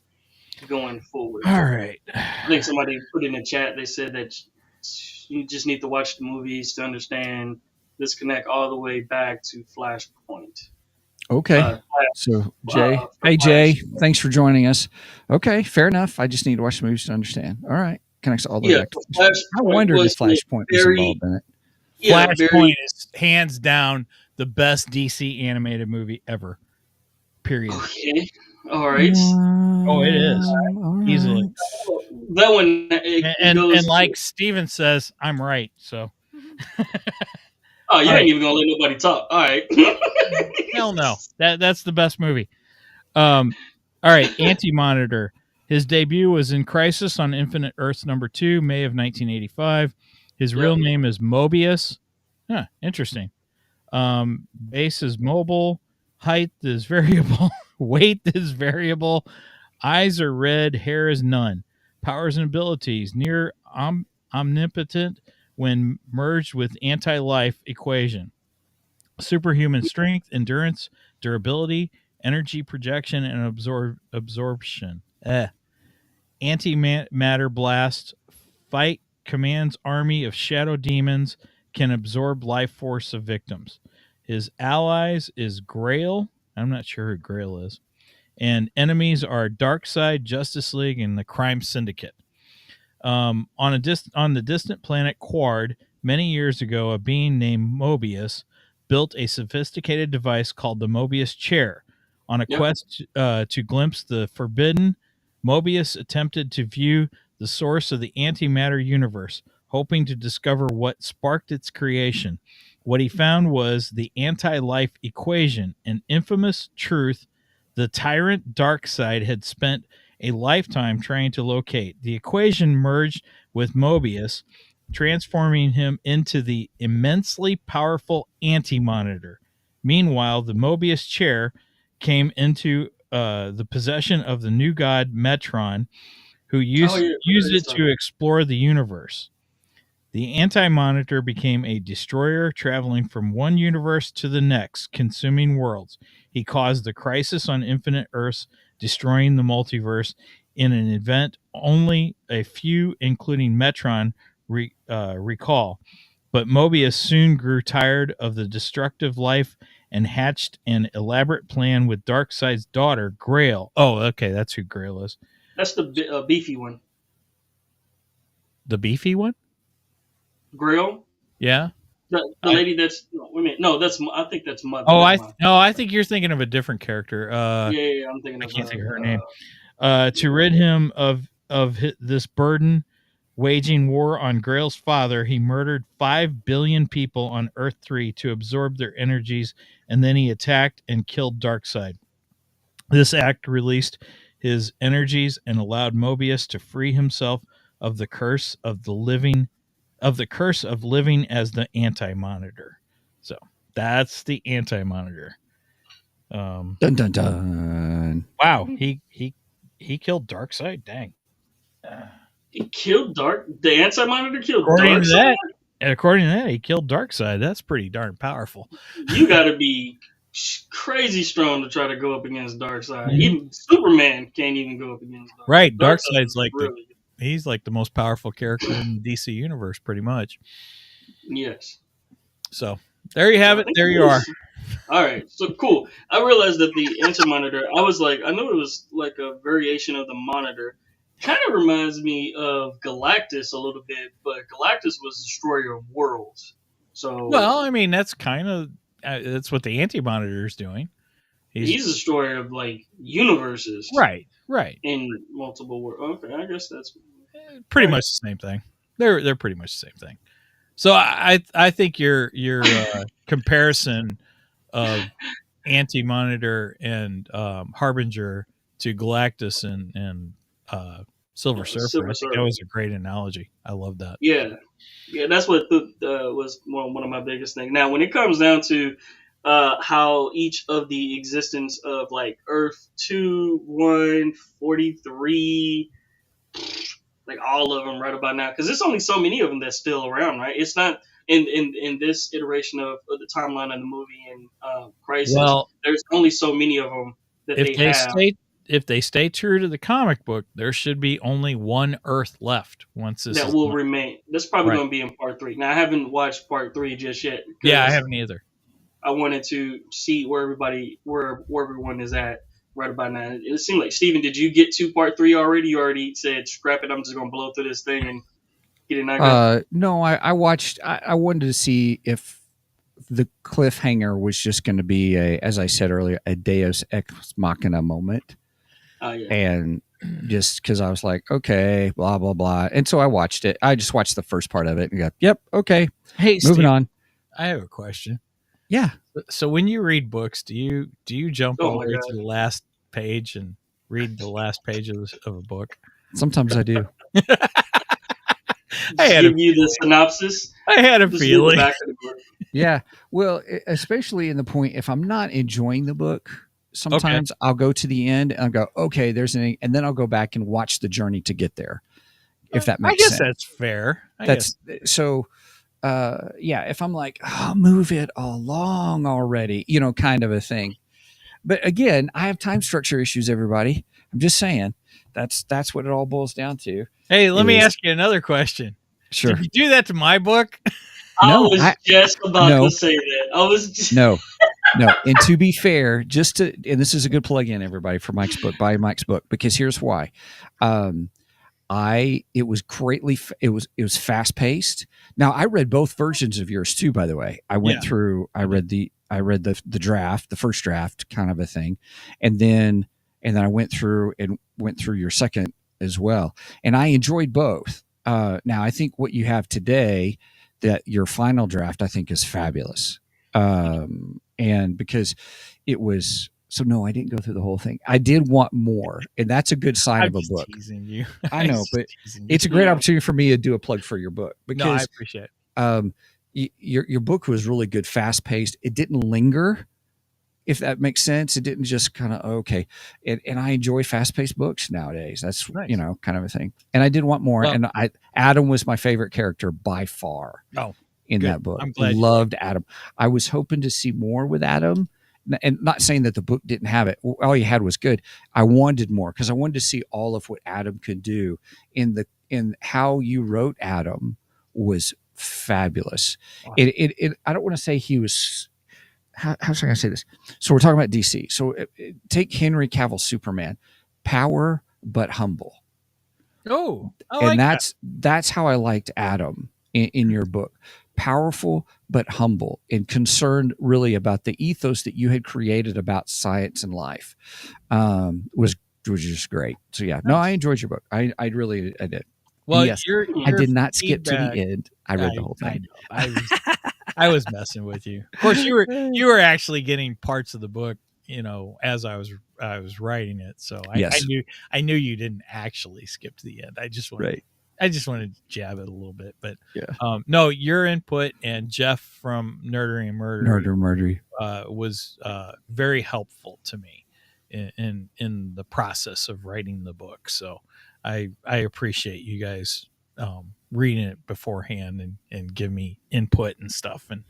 going forward. All right. I think somebody put in the chat. They said that you just need to watch the movies to understand this connect all the way back to Flashpoint. Okay. So, Jay. Hey, Jay. Thanks for joining us. Okay. Fair enough. I just need to watch the movies to understand. All right. Connects all the way back to Flashpoint. I wondered if Flashpoint was involved in it. Flashpoint is hands down the best DC animated movie ever. Period. Okay. All right. Oh, it is. Easily. That one. And like Steven says, I'm right. So. Oh, you ain't even gonna let nobody talk. All right. Hell no. That's the best movie. All right. Anti-Monitor. His debut was in Crisis on Infinite Earths #2, May of 1985. His real name is Mobius. Huh, interesting. Base is mobile. Height is variable. Weight is variable. Eyes are red. Hair is none. Powers and abilities. Near omnipotent when merged with anti-life equation. Superhuman strength, endurance, durability, energy projection, and absorption. Antimatter blast. Fight commands army of shadow demons. Can absorb life force of victims. His allies is Grail. I'm not sure who Grail is. And enemies are Darkseid, Justice League, and the Crime Syndicate. On the distant planet Quard, many years ago, a being named Mobius built a sophisticated device called the Mobius Chair. On a quest to glimpse the forbidden, Mobius attempted to view the source of the antimatter universe, hoping to discover what sparked its creation. What he found was the anti-life equation, an infamous truth the tyrant Darkseid had spent a lifetime trying to locate. The equation merged with Mobius, transforming him into the immensely powerful Anti-Monitor. Meanwhile, the Mobius Chair came into the possession of the new god Metron, who used it to explore the universe. The Anti-Monitor became a destroyer, traveling from one universe to the next, consuming worlds. He caused the crisis on Infinite Earths, destroying the multiverse in an event only a few, including Metron, recall. But Mobius soon grew tired of the destructive life and hatched an elaborate plan with Darkseid's daughter, Grail. Oh, okay, that's who Grail is. That's the beefy one. The beefy one? Grail? Yeah. The lady that's I think that's Mother. Oh, I think you're thinking of a different character. Yeah, I'm thinking. I can't think of her name. To rid him of this burden, waging war on Grail's father, he murdered 5 billion people on Earth 3 to absorb their energies, and then he attacked and killed Darkseid. This act released his energies and allowed Mobius to free himself of the curse of living as the Anti-Monitor. So that's the Anti-Monitor. Dun dun dun. Wow, he killed Darkseid. Dang. He killed the Anti-Monitor killed Darkseid. According to that, he killed Darkseid. That's pretty darn powerful. You got to be crazy strong to try to go up against Darkseid. Mm-hmm. Even Superman can't even go up against Darkseid. Right, Darkseid's like he's like the most powerful character in the DC universe, pretty much. Yes. So there you have it. There you are. All right. So cool. I realized that the Anti-Monitor, I knew it was like a variation of the Monitor, Kind of reminds me of Galactus a little bit, but Galactus was destroyer of worlds. So Well, I mean, that's kind of that's what the Anti-Monitor is doing. he's a destroyer of like universes, right in multiple worlds. Okay, I guess that's pretty much the same thing. They're pretty much the same thing. So I think your comparison of Anti-Monitor and Harbinger to Galactus and Silver Surfer. Silver I think Surfer. that was a great analogy. I love that. Yeah, that's what was one of my biggest things. Now, when it comes down to how each of the existence of like Earth 2, 1, 43, like all of them right about now, because there's only so many of them that's still around, right? It's not in this iteration of the timeline of the movie and Crisis. Well, there's only so many of them that if they stay true to the comic book, there should be only one Earth left once this that is will done. remain. That's probably going to be in part 3. Now, I haven't watched part 3 just yet. Yeah, I haven't either. I wanted to see where everyone is at right about now. It seemed like, Steven, did you get to part 3 already? You already said, scrap it, I'm just going to blow through this thing and get it knocked No, I watched. I wanted to see if the cliffhanger was just going to be as I said earlier, a Deus Ex Machina moment. Oh, yeah. And just because I was like, okay, blah blah blah, and so I watched it. I just watched the first part of it and got, yep, okay. Hey, moving Steve, on. I have a question. Yeah. So when you read books, do you jump Oh all my the way God. to the last page and read the last page of a book? Sometimes I do. I had give you the synopsis. I had a Just read the feeling. back of the book. Yeah. Well, especially in the point, if I'm not enjoying the book, sometimes I'll go to the end and I'll go, okay, there's an, and then I'll go back and watch the journey to get there. If that makes sense. I guess that's fair. So, yeah, if I'm like, oh, move it along already, kind of a thing. But again, I have time structure issues, everybody. I'm just saying that's what it all boils down to. Hey, let me ask you another question. Sure. Did you do that to my book? I was just about to say that. I was just... No. And to be fair, and this is a good plug-in, everybody, for Mike's book, buy Mike's book, because here's why. It was fast-paced. Now, I read both versions of yours too, by the way. I went through, I read the draft, the first draft kind of a thing. And then I went through your second as well. And I enjoyed both. Now I think what you have today, that your final draft, I think is fabulous. And because it was, so no, I didn't go through the whole thing. I did want more, and that's a good sign of a book. Teasing you. I know, but it's a great opportunity for me to do a plug for your book, because no, I appreciate it. Your book was really good, fast paced. It didn't linger, if that makes sense. It didn't just kind of, okay. And I enjoy fast paced books nowadays. That's nice. Kind of a thing. And I did want more. Well, and Adam was my favorite character by far. Oh, in good. that book. I'm glad loved Adam. I was hoping to see more with Adam, and not saying that the book didn't have it. All you had was good. I wanted more, because I wanted to see all of what Adam could do. In how you wrote Adam was fabulous. Wow. I don't want to say he was. How should I say this? So we're talking about DC. So take Henry Cavill's Superman, power but humble. Oh, and that's how I liked Adam in your book. Powerful but humble, and concerned really about the ethos that you had created about science and life. Was just great. So yeah, no, I enjoyed your book. I did. Well, yes, I did not skip to the end. I read the whole thing. I was messing with you. Of course, you were actually getting parts of the book, as I was writing it. So I knew you didn't actually skip to the end. I just wanted to jab it a little bit, but no, your input and Jeff from Nerdery and Murdery was very helpful to me in the process of writing the book. So I appreciate you guys reading it beforehand and give me input and stuff and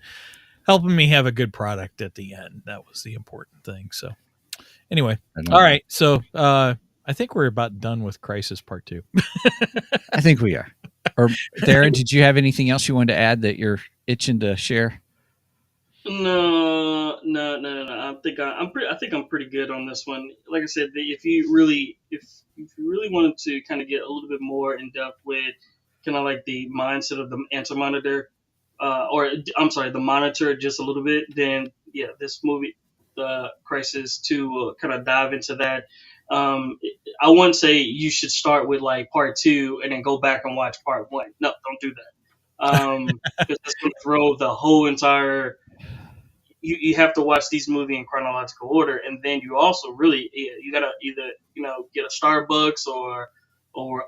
helping me have a good product at the end. That was the important thing. So anyway, all right. So I think we're about done with Crisis Part 2. I think we are. Or Tharen, did you have anything else you wanted to add that you're itching to share? No. I think I'm pretty good on this one. Like I said, if you really wanted to kind of get a little bit more in depth with kind of like the mindset of the anti-monitor, or I'm sorry, the Monitor just a little bit, then yeah, this movie, the Crisis 2, will kind of dive into that. Um, I wouldn't say you should start with like part 2 and then go back and watch part 1. No, don't do that. Because that's going to throw the whole entire. You have to watch these movies in chronological order, and then you also really you gotta either get a Starbucks or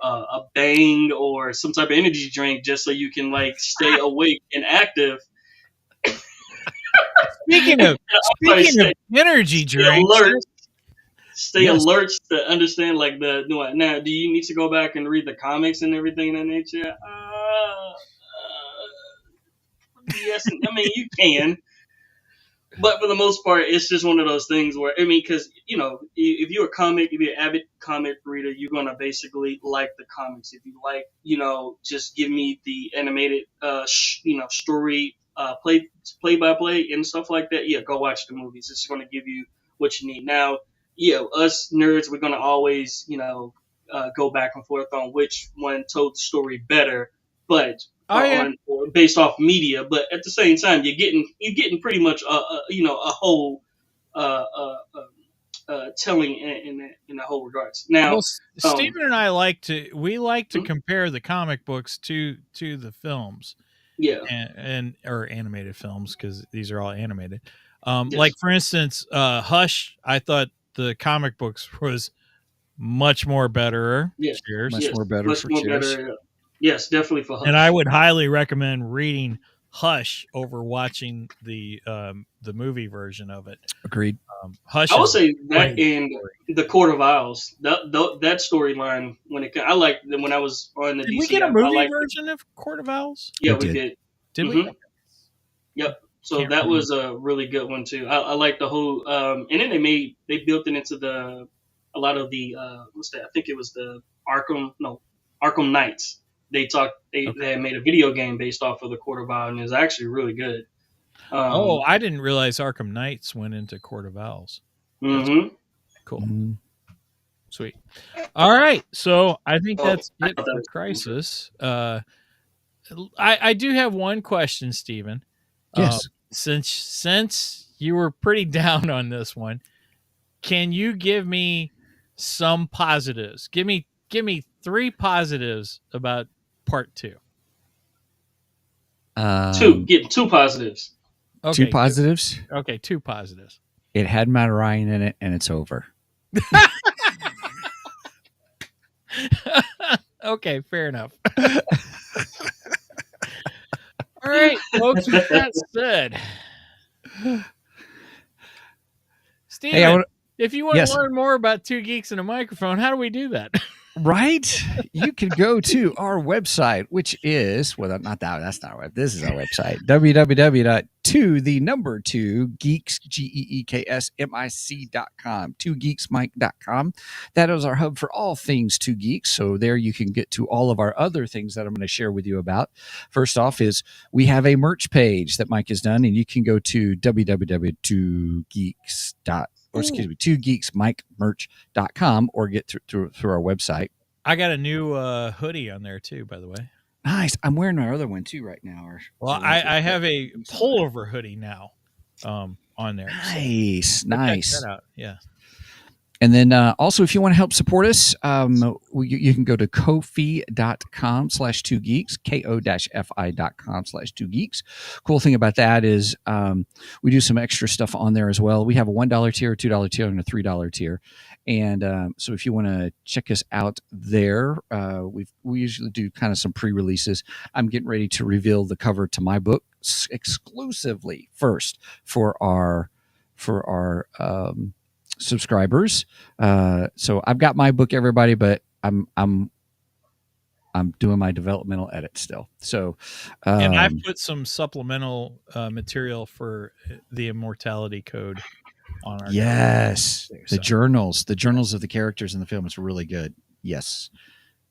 a Bang or some type of energy drink just so you can like stay awake and active. Speaking of energy drinks, stay alert to understand like the now. Do you need to go back and read the comics and everything in that nature? Yes, I mean you can. But for the most part, it's just one of those things where, I mean, because, if you're if you're an avid comic reader, you're going to basically like the comics. If you like, just give me the animated, story, play by play and stuff like that, yeah, go watch the movies. It's going to give you what you need. Now, us nerds, we're going to always, go back and forth on which one told the story better. But based off media, but at the same time, you're getting pretty much a whole telling in the whole regards. Now, well, Stephen and I like to compare the comic books to the films, and or animated films because these are all animated. Yes. Like for instance, Hush, I thought the comic books was much more better. Yes. Cheers. Much more better. Cheers. Yes, definitely for Hush. And I would highly recommend reading Hush over watching the movie version of it. Agreed. Hush. I would say that in the Court of Owls, that storyline I liked when I was on the. Did DC we get a movie version of Court of Owls? Yeah, we did. Did we? Yep. So that was a really good one too. I like the whole, and then they built it into a lot of the what's that? I think it was the Arkham Knights. They had made a video game based off of the Court of Owls, and it's actually really good. I didn't realize Arkham Knights went into Court of Owls. Mm-hmm. Cool. Mm-hmm. Sweet. All right. So I think that's it for Crisis. I do have one question, Stephen. Yes. Since you were pretty down on this one, can you give me some positives? Give me 3 positives about part 2. Get 2 positives. Okay, 2 positives. Okay, 2 positives. It had Matt Ryan in it, and it's over. Okay, fair enough. All right, folks. With that said, Steven, if you want to learn more about 2 Geeks and a Microphone, how do we do that? Right? You can go to our website, which is, that's not our website. This is our website, www.2geeksmic.com, 2geeksmic.com. That is our hub for all things 2 Geeks. So there you can get to all of our other things that I'm going to share with you about. First off is we have a merch page that Mike has done, and you can go to www.2geeksmicmerch.com or get through our website. I got a new hoodie on there too, by the way. Nice. I'm wearing my other one too right now. I have a pullover hoodie now on there. Nice. So nice. Check that out. Yeah. And then also, if you want to help support us, you can go to kofi.com/2geeks, ko-fi.com/2geeks. Cool thing about that is we do some extra stuff on there as well. We have a $1 tier, a $2 tier, and a $3 tier. And so if you want to check us out there, we usually do kind of some pre-releases. I'm getting ready to reveal the cover to my book exclusively first for our subscribers. So I've got my book, everybody, but I'm doing my developmental edit still. So and I've put some supplemental material for the immortality code on our the journals of the characters in the film is really good. Yes.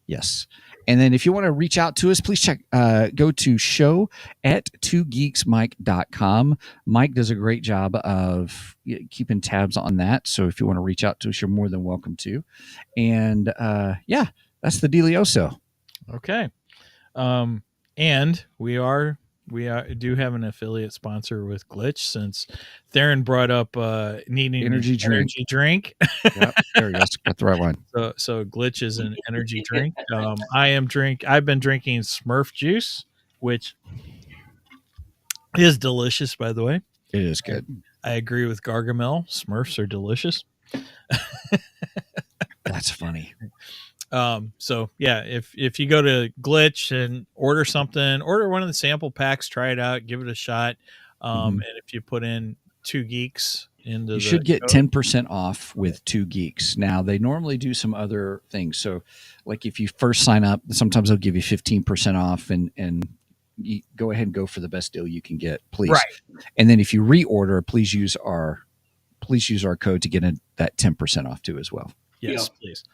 Yes. And then if you want to reach out to us, please go to show@twogeeksmike.com. Mike does a great job of keeping tabs on that. So if you want to reach out to us, you're more than welcome to. And that's the dealioso. Okay. And we do have an affiliate sponsor with Glitch, since Tharen brought up needing energy drink. Yep, there you go. Got the right one. So Glitch is an energy drink. I've been drinking Smurf juice, which is delicious, by the way. It is good. I agree with Gargamel. Smurfs are delicious. That's funny. So yeah, if you go to Glitch and order one of the sample packs, try it out, give it a shot. And if you put in 2 Geeks into you should get 10% off with 2 Geeks. Now they normally do some other things. So like if you first sign up, sometimes they'll give you 15% off and you go ahead and go for the best deal you can get, please. Right. And then if you reorder, please use our code to get that 10% off too as well. Yes, please.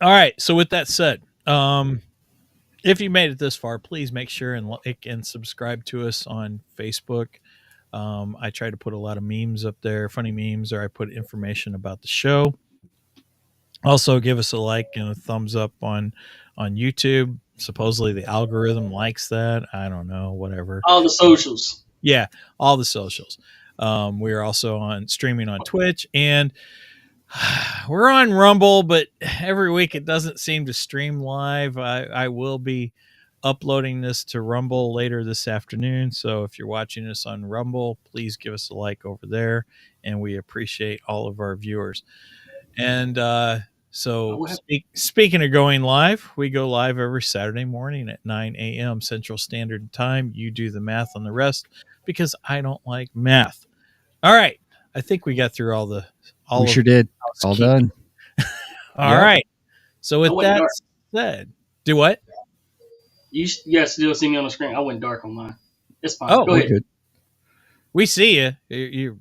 All right. So with that said, if you made it this far, please make sure and like and subscribe to us on Facebook. I try to put a lot of memes up there, funny memes, or I put information about the show. Also, give us a like and a thumbs up on YouTube. Supposedly the algorithm likes that. I don't know, whatever. All the socials. Yeah, all the socials. We are also streaming on Twitch, and we're on Rumble, but every week it doesn't seem to stream live. I will be uploading this to Rumble later this afternoon. So if you're watching us on Rumble, please give us a like over there, and we appreciate all of our viewers. And speaking of going live, we go live every Saturday morning at 9 a.m. Central Standard Time. You do the math on the rest, because I don't like math. All right. I think we got through all we sure did. All done. All right. So with that said, do what? You guys still see me on the screen. I went dark on mine. It's fine. Oh, go ahead. Good. We see you.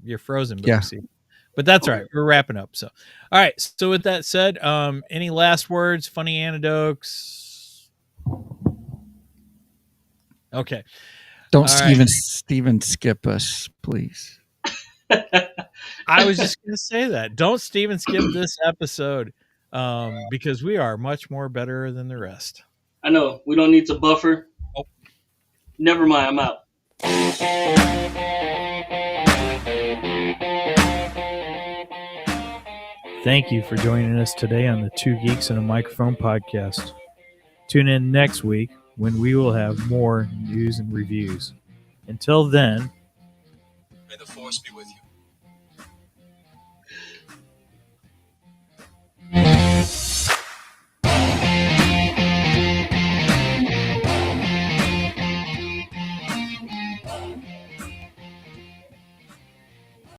You're frozen, but we see you. But that's all right. We're wrapping up. So, all right. So with that said, any last words, funny anecdotes? Okay. Don't Steven skip us, please. I was just going to say that. Don't Steven skip this episode, because we are much more better than the rest. I know. We don't need to buffer. Oh. Never mind. I'm out. Thank you for joining us today on the 2 Geeks and a Microphone podcast. Tune in next week when we will have more news and reviews. Until then, may the force be with you.